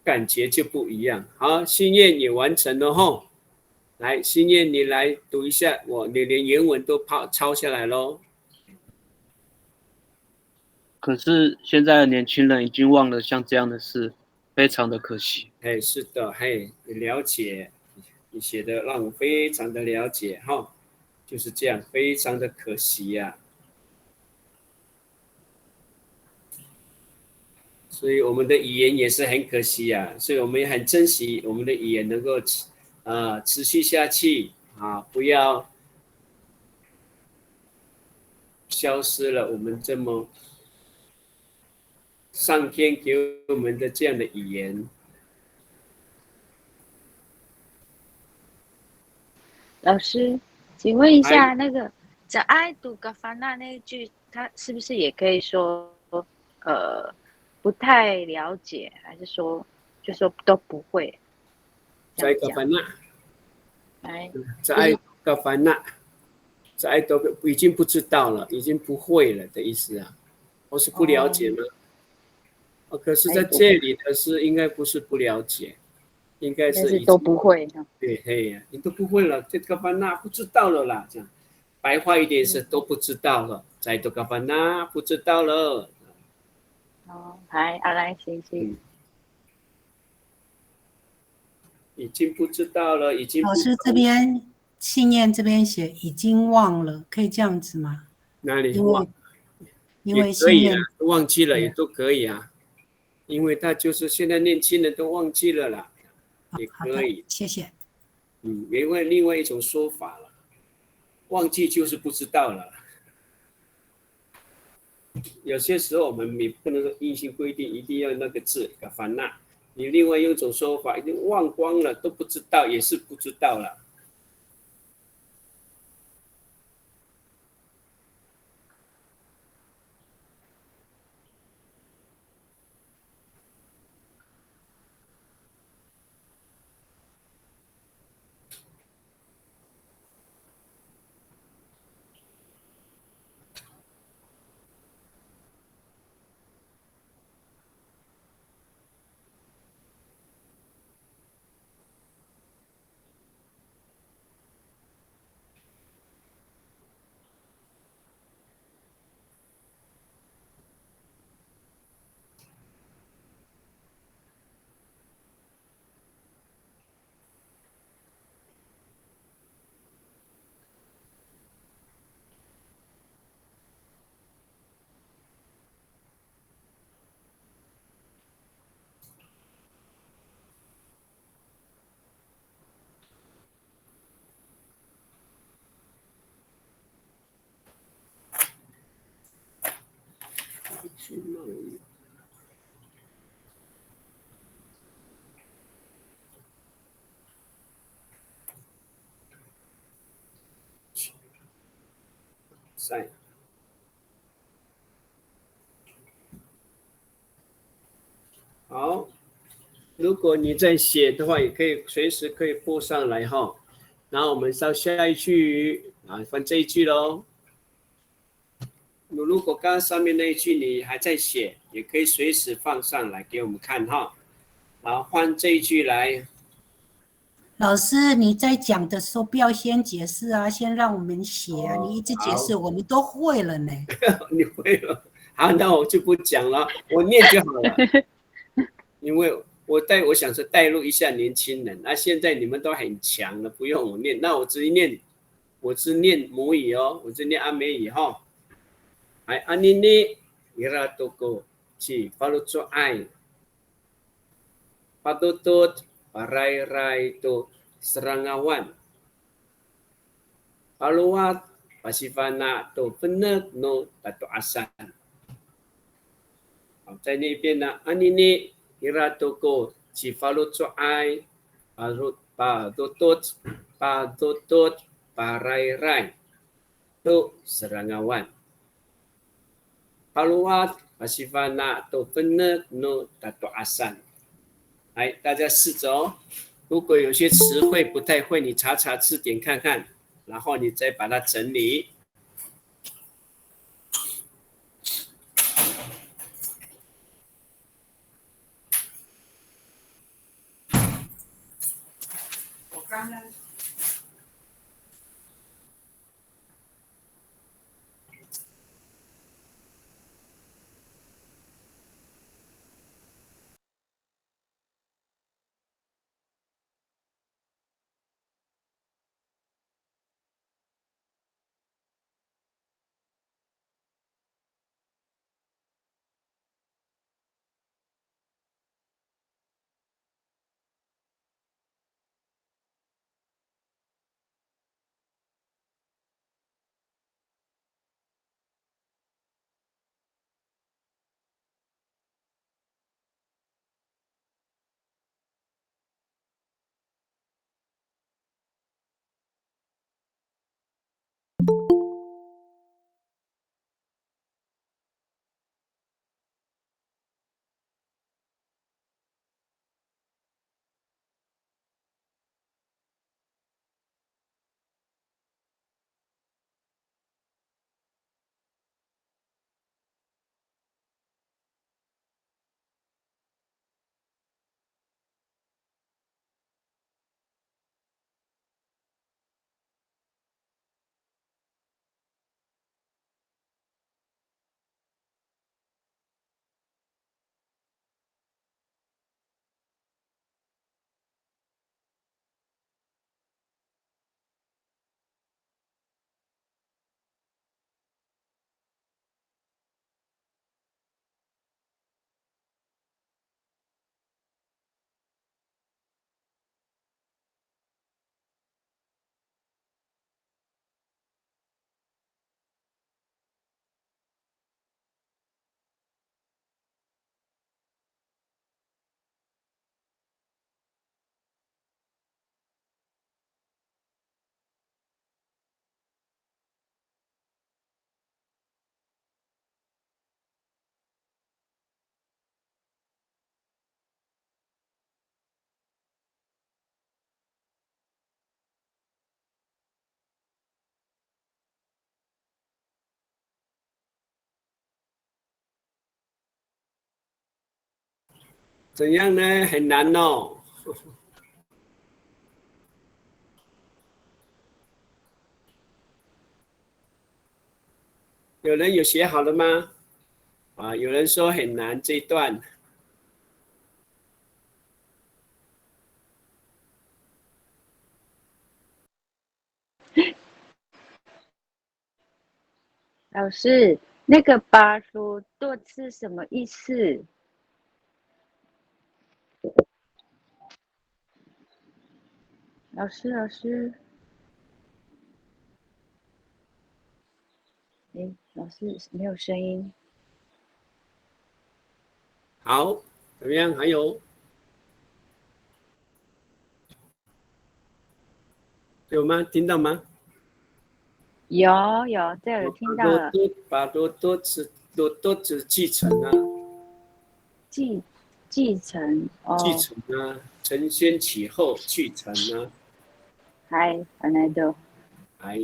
感觉就不一样。好，心愿也完成了吼。来，心愿你来读一下，你连原文都抄下来咯。可是现在的年轻人已经忘了像这样的事，非常的可惜。是的，你了解。你写的让我非常的了解哈，就是这样，非常的可惜呀。所以我们的语言也是很可惜呀，所以我们也很珍惜我们的语言能够持续下去啊，不要消失了我们这么上天给我们的这样的语言。老师，请问一下，那个“在爱读嘎凡纳”那一句，它是不是也可以说，不太了解，还是说，就说都不会？在嘎凡纳，在爱嘎凡纳，在爱都已经不知道了，已经不会了的意思啊，或是不了解吗？可是在这里的是应该不是不了解。应该是都不会。对，你都不会了，这个班纳不知道了啦，这样白话一点是都不知道了，在这个班纳不知道了。来，行。已经不知道了，已经不老师这边信念这边写已经忘了，可以这样子吗？哪里因为也可以啊，信念忘记了也都可以啊，因为他就是现在年轻人都忘记了啦，也可以。谢谢。因为另外一种说法了，忘记就是不知道了。有些时候我们也不能说硬性规定一定要那个字嘎凡纳，你另外用一种说法，已经忘光了都不知道，也是不知道了。好，如果你在写的话，也可以随时可以播上来哈。然后我们到下一句啊，换这一句喽。如果刚刚上面那一句你还在写，也可以随时放上来给我们看哈。好，换这一句来。老师，你在讲的时候不要先解释啊，先让我们写啊。你一直解释，我们都会了呢。你会了，好，那我就不讲了，我念就好了。因为我想是带入一下年轻人，那现在你们都很强了，不用我念，那我只念母语哦，我只念阿美语哈。哎，安妮妮，ira toko ci faluco ai patutut parai-rai to serangawan paluat pasifana to benek no tato asan。好，在那边呢，安妮妮，ira toko ci faluco ai patutut parai-rai to serangawan paluat pasifana to benek no tato asan。来，大家试着哦。如果有些词汇不太会，你查查字典看看，然后你再把它整理。我刚刚怎样呢？很难哦。有人有写好了吗？啊，有人说很难这一段。老师，那个巴鲁多是什么意思？老师，哎，老师没有声音。好，怎么样？还有吗？听到吗？有，这有听到了。把多子继承啊，继承继哦，承啊，承先启后，继承啊，还那的。还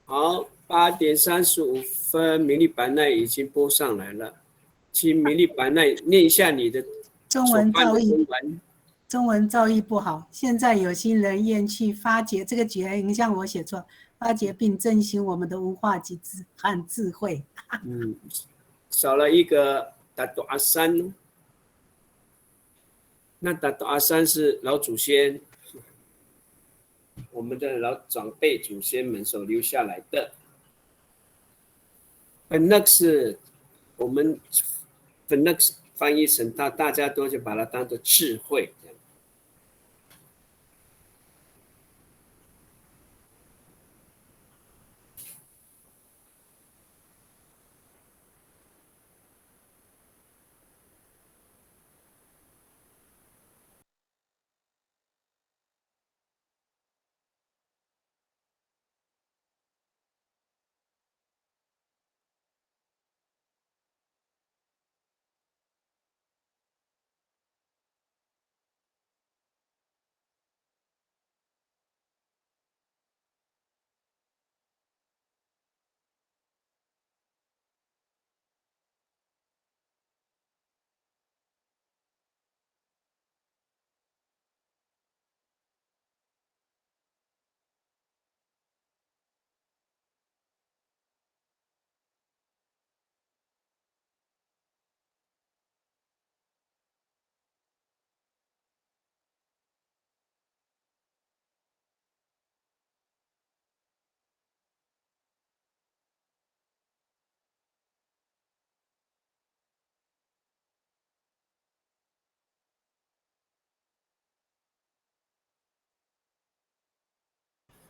好。8:35，明利白奈已经播上来了，请明利白奈念一下你的中所翻的文造诣，中文。中文造诣不好。现在有心人厌去发掘这个节，影响我写作，发掘并振兴我们的文化及和智慧。少了一个达多阿三，那达多阿三是老祖先，我们的老长辈祖先们所留下来的。那是我们那翻译成大家都就把它当做智慧。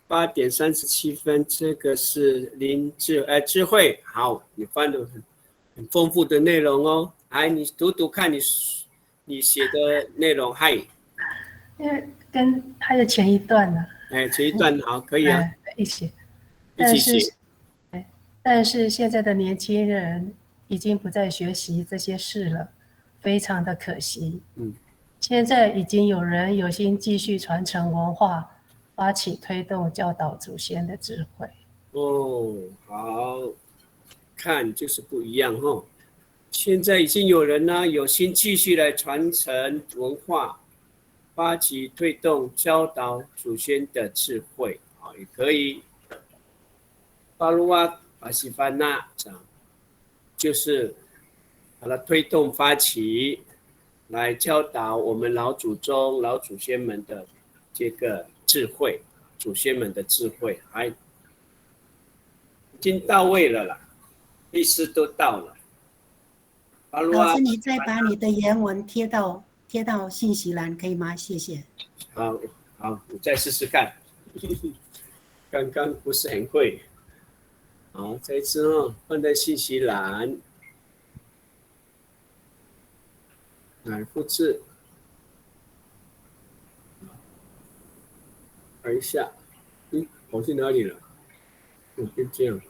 8:37，这个是智慧。好，你翻的很丰富的内容哦。来，你读读看你写的内容。嗨，因为跟还有前一段呢。前一段好，可以啊，一起。一起写。但是现在的年轻人已经不再学习这些事了，非常的可惜。现在已经有人有心继续传承文化，发起推动教导祖先的智慧。哦，好，看就是不一样哦。现在已经有人呢有心继续来传承文化，发起推动教导祖先的智慧。好，也可以。巴鲁瓦巴西班纳就是把它推动发起，来教导我们老祖宗、老祖先们的这个智慧，祖先们的智慧，已经到位了啦，意思都到了。老师，你再把你的原文贴到信息栏，可以吗？谢谢。好，我再试试看，刚刚不是很会。好，这一次放在信息栏，来复制，看一下，跑去哪里了？就这样。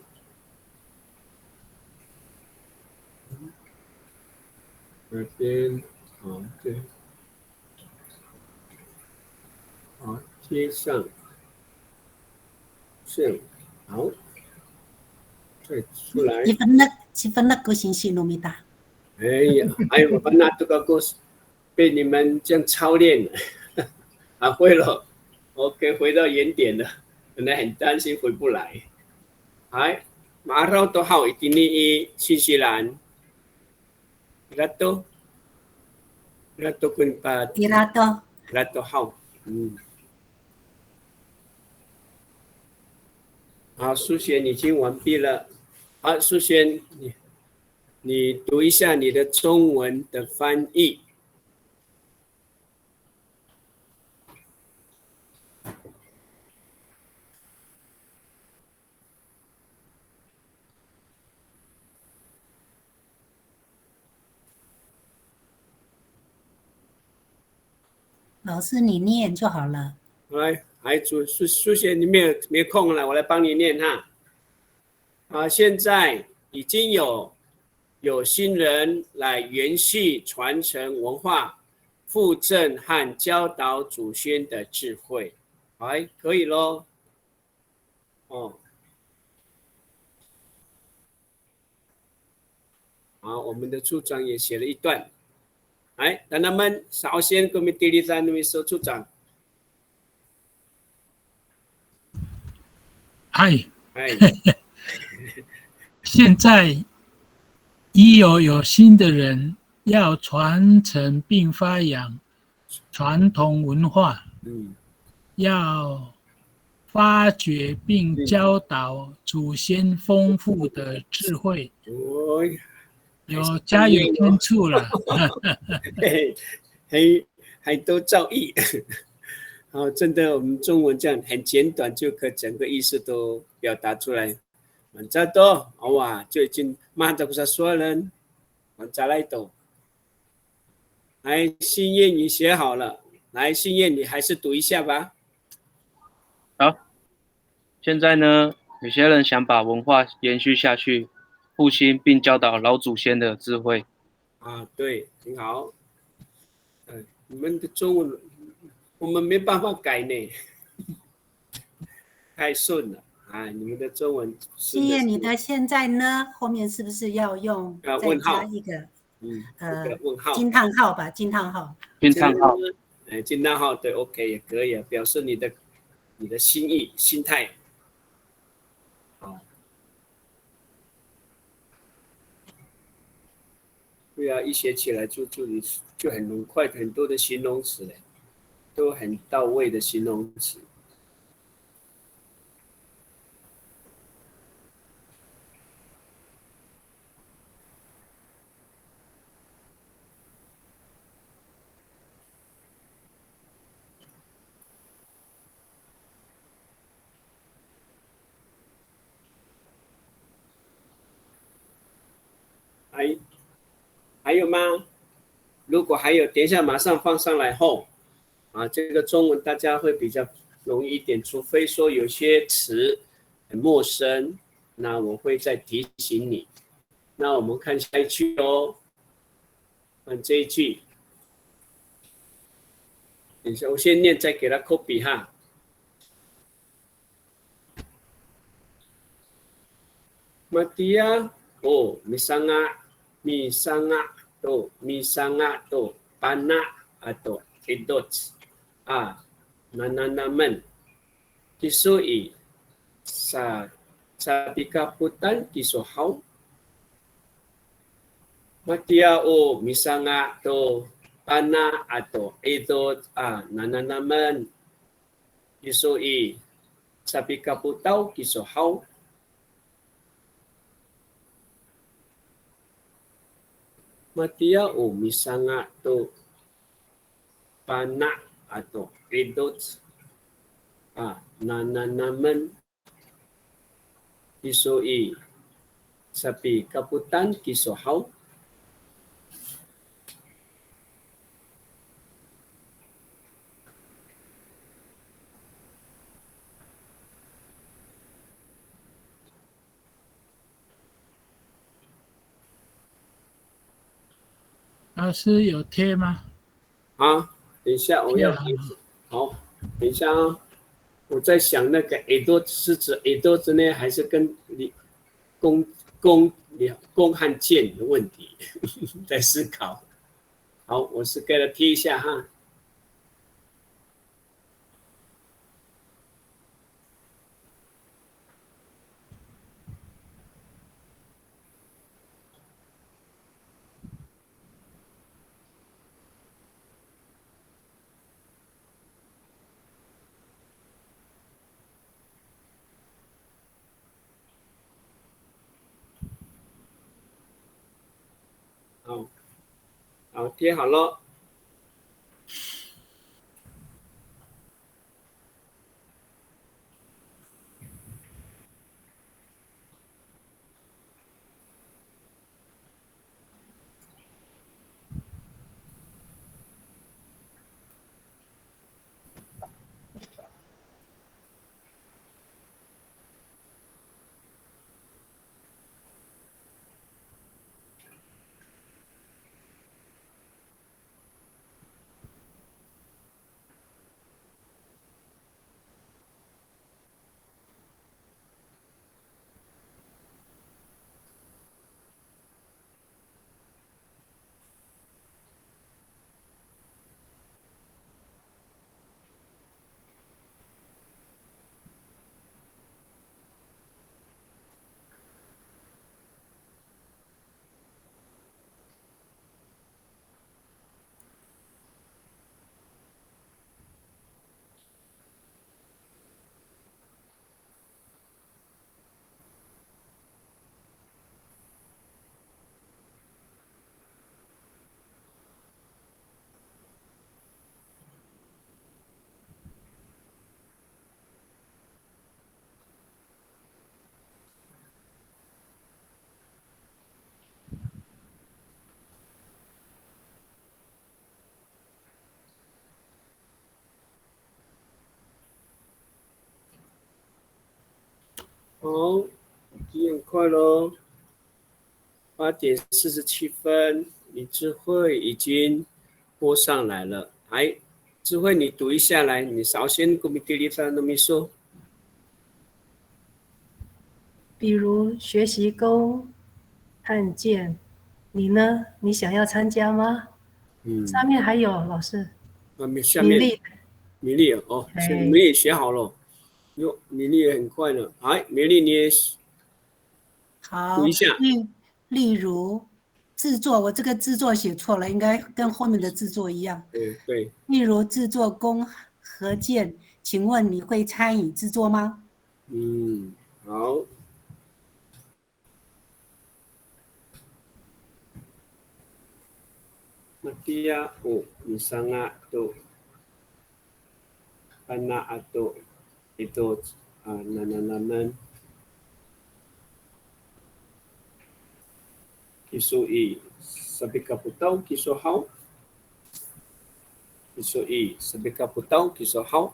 那边，好，对，好，贴上，这样，好。再出来。几分那个信息弄没打。哎呀，我把那这个故事被你们这样操练了，会了 ，OK， 回到原点了，本来很担心回不来。马上都好，一定新西兰，Rato kun pa Rato好，好，苏璇已经完毕了。好，苏璇，你读一下你的中文的翻译。老师，你念就好了。来，苏璇，你没有空了，我来帮你念哈。现在已经有新人来延续传承文化，复振和教导祖先的智慧，可以咯。好，我们的处长也写了一段。dan naman sa ASEAN Committee Lisan Miso 处长。现在已有新的人要传承并发扬传统文化，要发掘并教导祖先丰富的智慧。有加油添醋了，还都照译。好，真的，我们中文这样很简短，就可整个意思都表达出来。这都哇，就已经mantap sa soalan，再来读。来，新燕你写好了，来，新燕你还是读一下吧。好，现在呢，有些人想把文化延续下去，复兴并教导老祖先的智慧。对，挺好。你们的中文我们没办法改呢，太顺了你们的中文。新燕，你的现在呢？后面是不是要用再加一个问号？惊叹号吧，惊叹号。惊叹号。惊叹号对 ，OK 也可以表示你的心意、心态。对啊，一写起来就很快，很多的形容词嘞，都很到位的形容词。还有吗？如果还有，等一下马上放上来后，这个中文大家会比较容易一点，除非说有些词很陌生，那我会再提醒你。那我们看下一句哦，看这一句。等一下，我先念，再给他 copy 哈。Matia, misanga to, pana atau edot, nananaman, kisui, sa pikaputan kisohaw. Matia misanga to, pana atau edot, nananaman, kisui, sa pikaputaw kisohaw. Matia misanga to pana atau edot nananaman kisoi sapi kaputan kisohaw.老师有贴吗？等一下我要好，等一下我在想那个耳朵是指耳朵之内，还是跟弓和箭的问题在思考。好，我是给他贴一下哈。好，贴好了。好，已经很快咯，8:47，李智慧已经播上来了。智慧你读一下来，你首先给我们第一番那么说。比如学习弓和箭，你呢？你想要参加吗？上面还有老师。下面米粒哦，米粒学好了。哟，米粒也很快了。米粒你也好，读一下。例如制作，我这个制作写错了，应该跟后面的制作一样。对。例如制作弓和箭，请问你会参与制作吗？好。Matia misanga to pana atau itu nananaman Kisui sabika putau kiso hao. Kisui sabika putau kiso hao.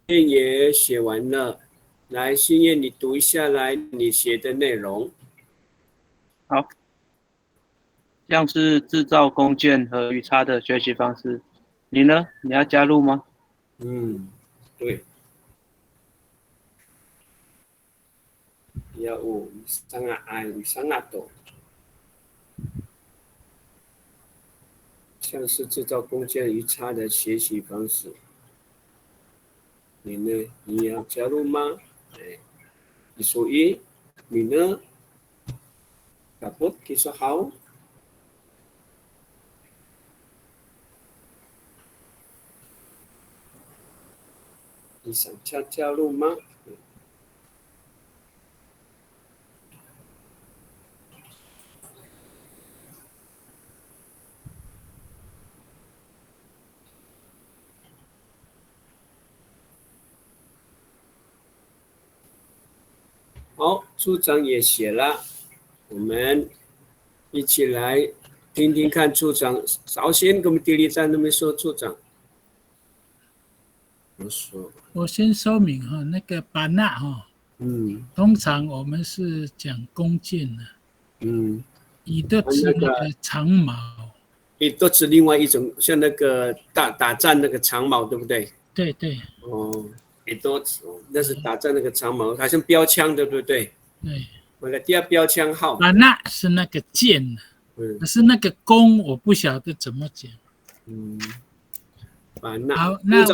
也写完了，来，心燕，你读一下来你写的内容。好，像是制造弓箭和语差的学习方式，你呢？你要加入吗？对。Ya sangat sangat 多，像是制造弓箭语差的学习方式。你呢？你要加入吗？你说一，你呢？Dapat kisah hao。你想加入吗？好，处长也写了，我们一起来听听看处长。首先，我们第一站那边说处长，我先说明哈，那个班纳哈，通常我们是讲弓箭的，以的是那个长矛，以的是另外一种，像那个打战那个长矛，对不对？对对。以多那是打战那个长矛，好像标枪，对不对？对。我的第二标枪号。班纳是那个箭，可是那个弓我不晓得怎么讲。好，那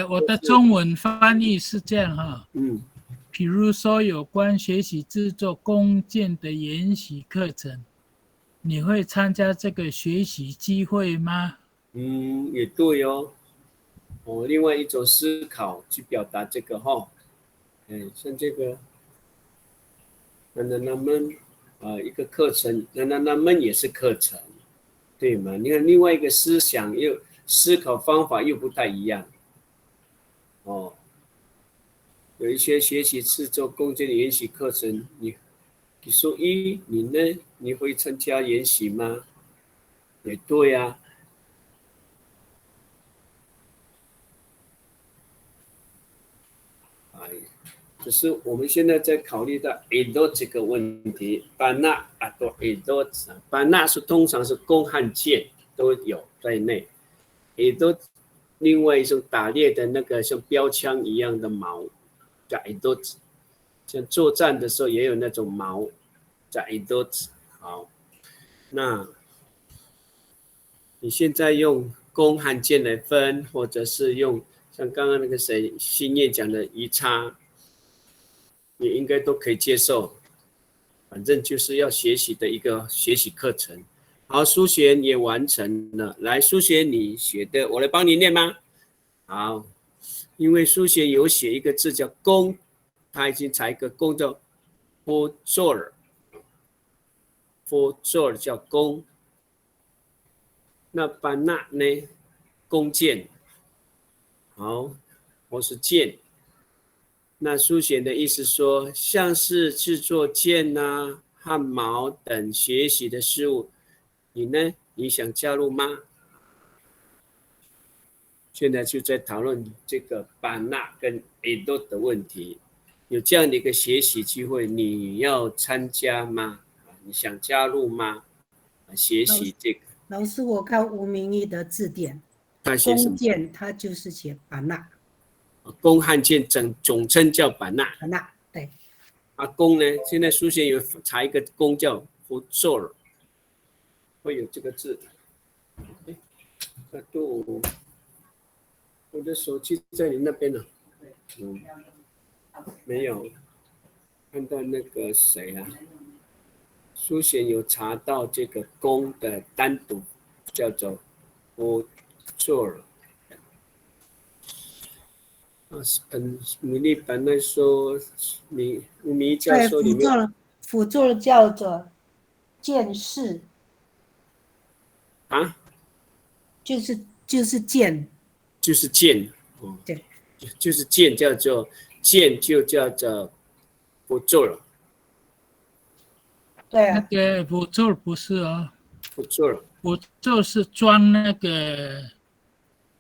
我的中文翻译是这样哈。比如说有关学习制作弓箭的研习课程，你会参加这个学习机会吗？也对哦。另外一种思考去表达这个哈。像这个，那么一个课程，那么也是课程，对吗？你看另外一个思想又思考方法又不太一样。有一些学习制作弓箭的研习课程，你说一，你呢？你会参加研习吗？也对啊。只是我们现在在考虑到 edo 这个问题，班纳edo 班纳是通常是弓和箭都有在内，edo 另外一种打猎的那个像标枪一样的矛叫 edo， 像作战的时候也有那种矛叫 edo。好，那你现在用弓和箭来分，或者是用像刚刚那个谁新叶讲的一叉。也应该都可以接受，反正就是要学习的一个学习课程。好，苏璇也完成了，来，苏璇你写的，我来帮你念吗？好，因为苏璇有写一个字叫弓，他已经查一个弓叫 fuzor 叫弓，那班纳呢？弓箭，好，或是箭。那苏璇的意思说，像是制作箭啊、和矛等学习的事物，你呢？你想加入吗？现在就在讨论这个班纳跟 edo 的问题，有这样的一个学习机会，你要参加吗？你想加入吗？学习这个。老师，我看吴明义的字典，弓箭它就是写班纳。弓和箭总称叫班纳。班纳，对。弓呢？现在苏璇有查一个弓叫 fuzor， 会有这个字。我的手机在你那边呢。没有看到那个谁啊？苏璇有查到这个弓的单独叫做 fuzor。米粒本来说米教授里面辅助叫做见识啊，就是见，就是见哦，对，就是见叫做见就叫做不做了，对啊，那个补咒不是哦，不做了，补咒是装那个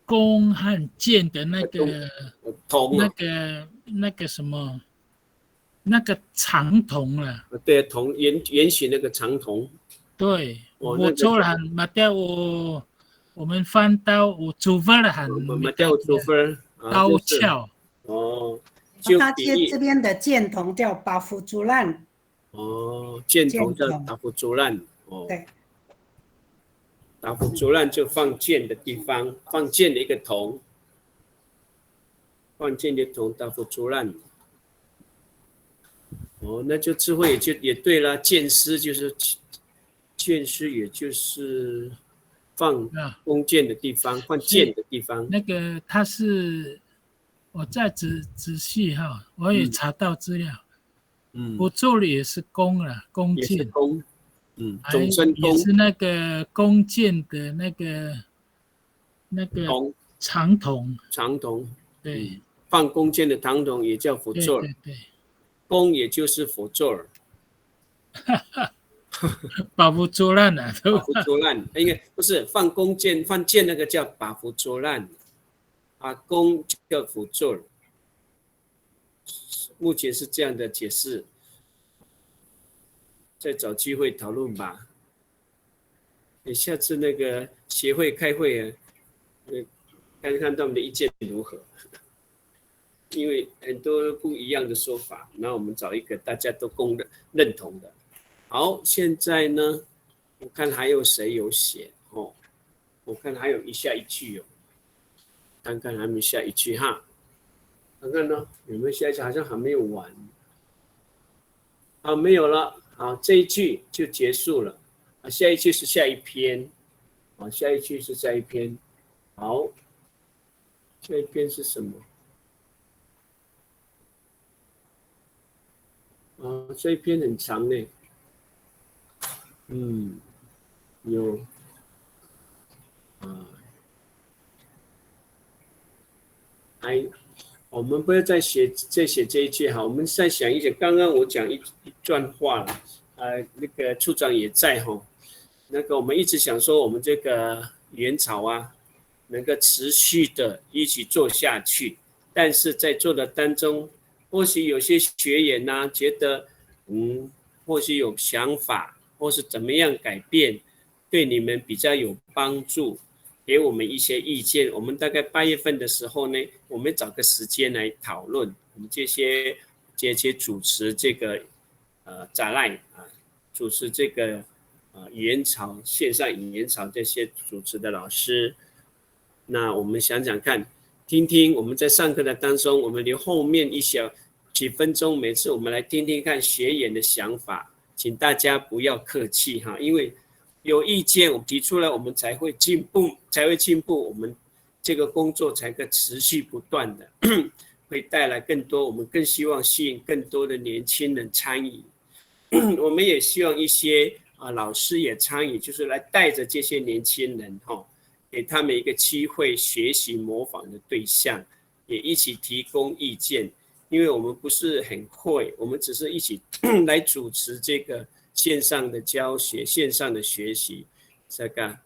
弓和箭的那个铜啊，那个什么那个长筒了。对，铜圆形那个长铜。对，哦，我做了马掉我们翻到我煮饭了很马掉煮饭刀鞘。哦，就他这边的箭筒叫巴夫竹烂。哦，箭筒叫打夫竹烂。哦，对，打夫竹烂就放箭的地方，放箭的一个筒，放箭的筒打夫竹烂。哦，那就智慧也对了，箭师就是箭师，也就是放弓箭的地方，放箭的地方。那个他是我再仔细哈，我也查到资料。我做的也是弓了，弓箭。也是弓，总身弓也是那个弓箭的那个长筒。长筒，对，放弓箭的长筒也叫辅座。对。弓也就是辅座。把夫捉烂了，把夫捉烂，应该不是放弓箭放箭那个叫把夫捉烂，弓叫辅座。目前是这样的解释，再找机会讨论吧。你下次那个协会开会啊，看看他们的意见如何，因为很多不一样的说法，那我们找一个大家都认同的。好，现在呢，我看还有谁有写哦？我看还有下一句哦，看看还没下一句哈，看看呢有没有下一句？好像还没有完。好，没有了。好，这一句就结束了。下一句是下一篇。下一句是下一篇。好，下一篇是什么？这一篇很长呢。有我们不要再写这一句哈，我们再想一想，刚刚我讲一段话了，那个处长也在哈，那个我们一直想说我们这个原草啊，能够持续的一起做下去，但是在做的当中，或许有些学员呢觉得，或许有想法，或是怎么样改变，对你们比较有帮助。给我们一些意见，我们大概8月份的时候呢，我们找个时间来讨论。我们这些主持这个展览主持这个语言潮线上语言潮这些主持的老师，那我们想想看，听听我们在上课的当中，我们留后面几分钟，每次我们来听听看学员的想法，请大家不要客气哈，因为有意见我们提出来，我们才会进步，我们这个工作才可持续不断的，会带来更多，我们更希望吸引更多的年轻人参与，我们也希望一些老师也参与，就是来带着这些年轻人给他们一个机会学习模仿的对象，也一起提供意见，因为我们不是很会，我们只是一起来主持这个线上的教学，线上的学习，这个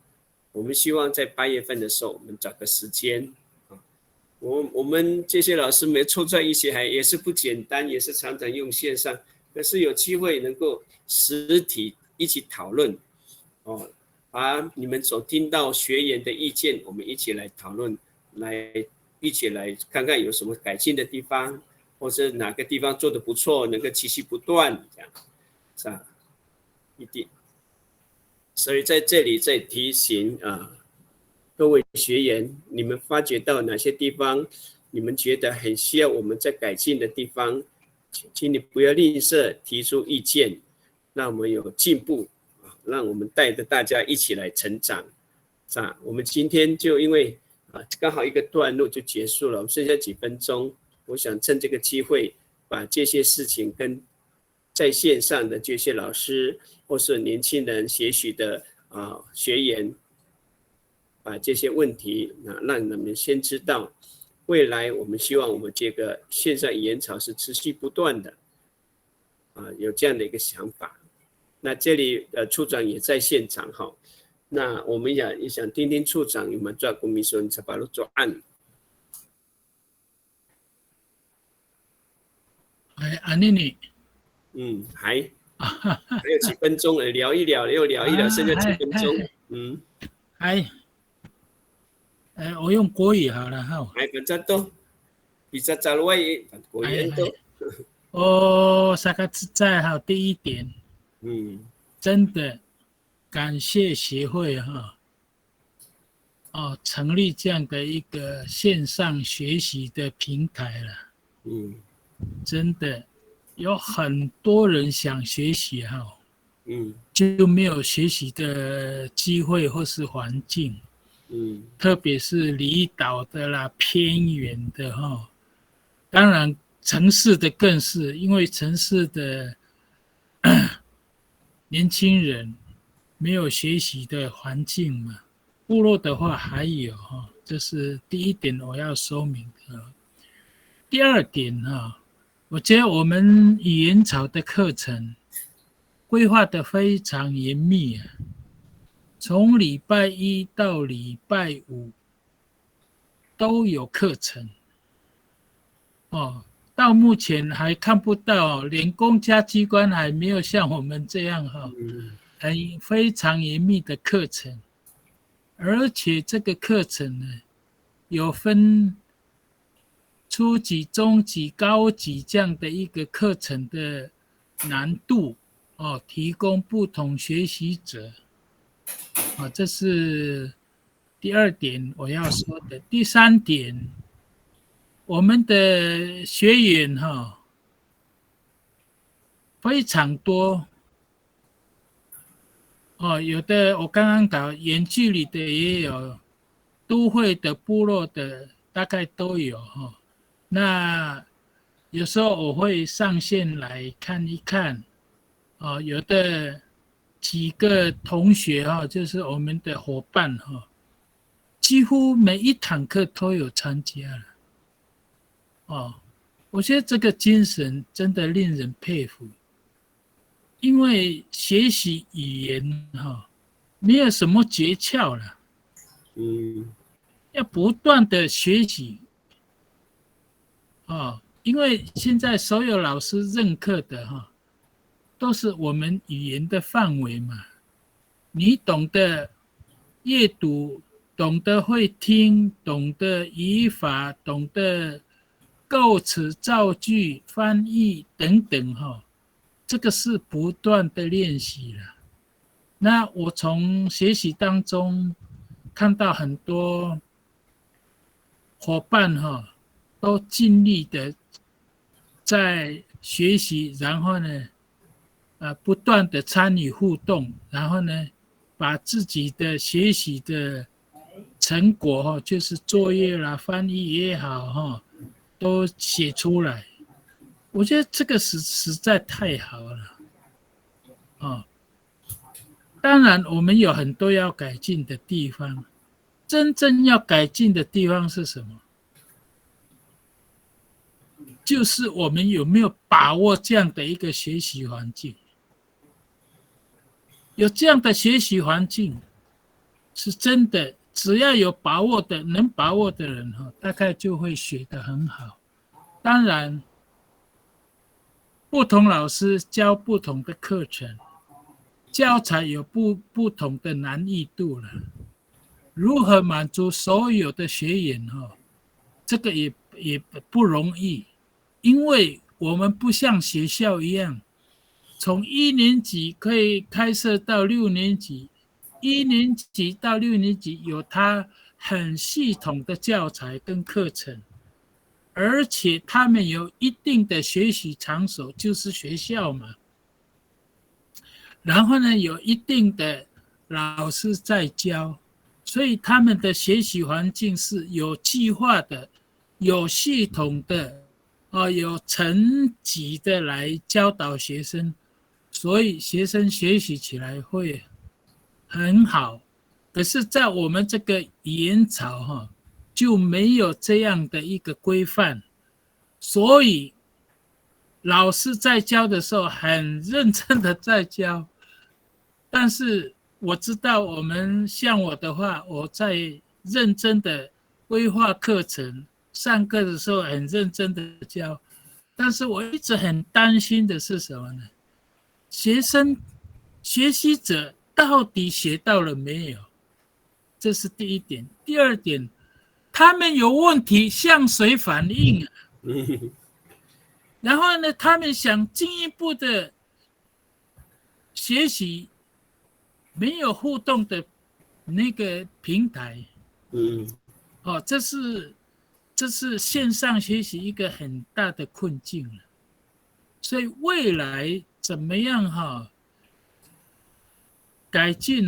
我们希望在8月份的时候，我们找个时间，我们这些老师们凑在一起也是不简单，也是常常用线上，可是有机会能够实体一起讨论，把你们所听到学员的意见，我们一起来讨论，一起来看看有什么改进的地方，或是哪个地方做得不错，能够持续不断，这样是吧？一定，所以在这里再提醒各位学员，你们发觉到哪些地方你们觉得很需要我们在改进的地方，请你不要吝啬提出意见，让我们有进步，让我们带着大家一起来成长。我们今天就因为刚好一个段落就结束了，我们剩下几分钟，我想趁这个机会把这些事情跟在线上的这些老师或是年轻人些许的学员，把这些问题让你们先知道，未来我们希望我们这个线上语言潮是持续不断的有这样的一个想法。那这里处长也在现场哈，那我们也想听听处长有没有做公民说才把它做案。安妮，还有几分钟了，聊一聊又聊一聊，剩下几分钟。我用国语好了哈。bisa caluai国语都。三个字在哈，第一点，真的感谢协会成立这样的一个线上学习的平台了。真的有很多人想学习就没有学习的机会或是环境。特别是离岛的啦、偏远的当然城市的更是，因为城市的年轻人没有学习的环境嘛。部落的话还有这是第一点我要说明的。第二点我觉得我们语言潮的课程规划的非常严密从礼拜一到礼拜五都有课程到目前还看不到，连公家机关还没有像我们这样非常严密的课程，而且这个课程呢有分初级、中级、高级这样的一个课程的难度提供不同学习者。这是第二点我要说的。第三点，我们的学员非常多有的我刚刚讲远距离的也有，都会的、部落的大概都有那有时候我会上线来看一看有的几个同学就是我们的伙伴几乎每一堂课都有参加了我觉得这个精神真的令人佩服，因为学习语言没有什么诀窍了要不断的学习因为现在所有老师任课的都是我们语言的范围嘛，你懂得阅读，懂得会听，懂得语法，懂得构词、造句、翻译等等这个是不断的练习了。那我从学习当中看到很多伙伴都尽力的在学习，然后呢不断的参与互动，然后呢把自己的学习的成果就是作业啦、翻译也好都写出来。我觉得这个实在太好了当然我们有很多要改进的地方，真正要改进的地方是什么？就是我们有没有把握这样的一个学习环境。有这样的学习环境是真的，只要有把握的、能把握的人大概就会学得很好。当然不同老师教不同的课程，教材有不同的难易度了，如何满足所有的学员这个也不容易，因为我们不像学校一样从1年级可以开设到6年级，1年级到6年级有它很系统的教材跟课程，而且他们有一定的学习场所，就是学校嘛。然后呢，有一定的老师在教，所以他们的学习环境是有计划的、有系统的、有层级的来教导学生，所以学生学习起来会很好。可是，在我们这个语言潮就没有这样的一个规范，所以老师在教的时候很认真的在教，但是我知道我们像我的话，我在认真的规划课程，上课的时候很认真的教，但是我一直很担心的是什么呢？学习者到底学到了没有？这是第一点。第二点，他们有问题向谁反映啊？然后呢，他们想进一步的学习，没有互动的那个平台，这是线上学习一个很大的困境了。所以未来怎么样改进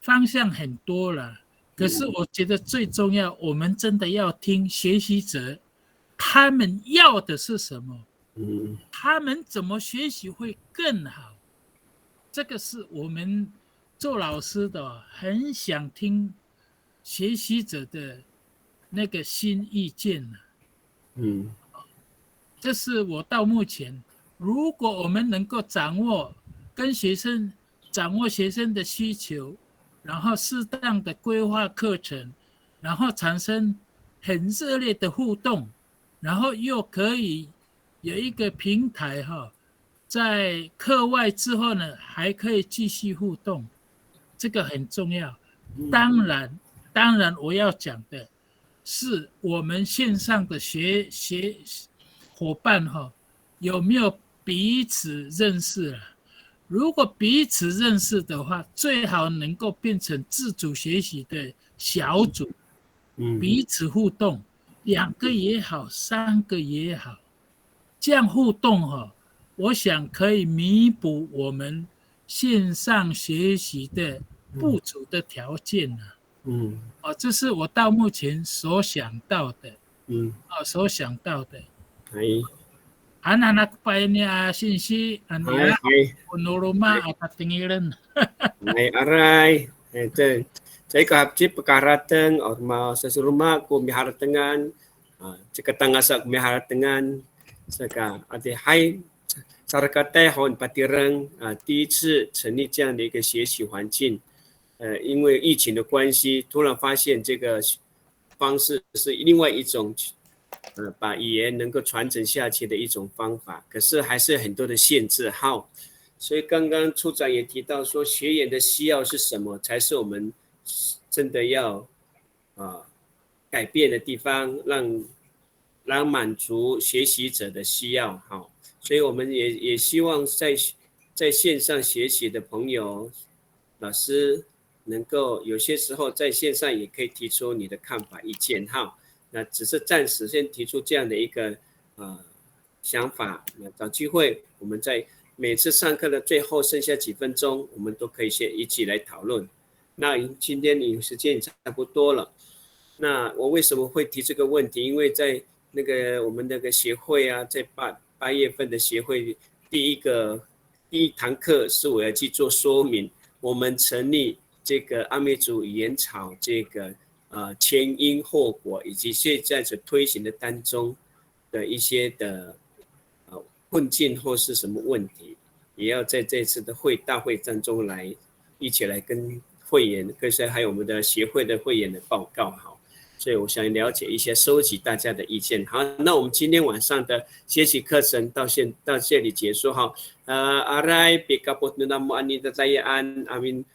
方向很多了。可是我觉得最重要，我们真的要听学习者，他们要的是什么？他们怎么学习会更好？这个是我们做老师的很想听学习者的那个新意见这是我到目前，如果我们能够掌握学生的需求，然后适当的规划课程，然后产生很热烈的互动，然后又可以有一个平台在课外之后呢，还可以继续互动，这个很重要。当然我要讲的是我们线上的学伙伴有没有彼此认识了？如果彼此认识的话，最好能够变成自主学习的小组，彼此互动，2个也好，3个也好，这样互动我想可以弥补我们线上学习的不足的条件这是我到目前所想到的，anak-anak pa niya sinsi ania penoloma at tingilan. Ay aray, ito. Saya kahapci pekarateng orma sesuruma ku miharatengan, cekatangasa ku miharatengan, saka ati hai sarakate hon patireng 第一次成立这样的一个学习环境，因为疫情的关系，突然发现这个方式是另外一种。把语言能够传承下去的一种方法，可是还是很多的限制所以刚刚处长也提到说，学员的需要是什么，才是我们真的要改变的地方，让满足学习者的需要所以我们也希望在线上学习的朋友、老师能够有些时候在线上也可以提出你的看法、意见那只是暂时先提出这样的一个想法，那找机会我们在每次上课的最后剩下几分钟，我们都可以先一起来讨论。那今天你时间也差不多了，那我为什么会提这个问题？因为在那个我们那个协会在8月份的协会第一堂课是我要去做说明，我们成立这个阿美族语言潮这个前因后果，以及现在所推行的当中的一些的困境或是什么问题，也要在这次的大会当中一起来跟会员，还有我们的协会的会员的报告所以我想了解一些，收集大家的意见。好，那我们今天晚上的学习课程到这里结束Aray, pikapot na mo ani tatayaan amin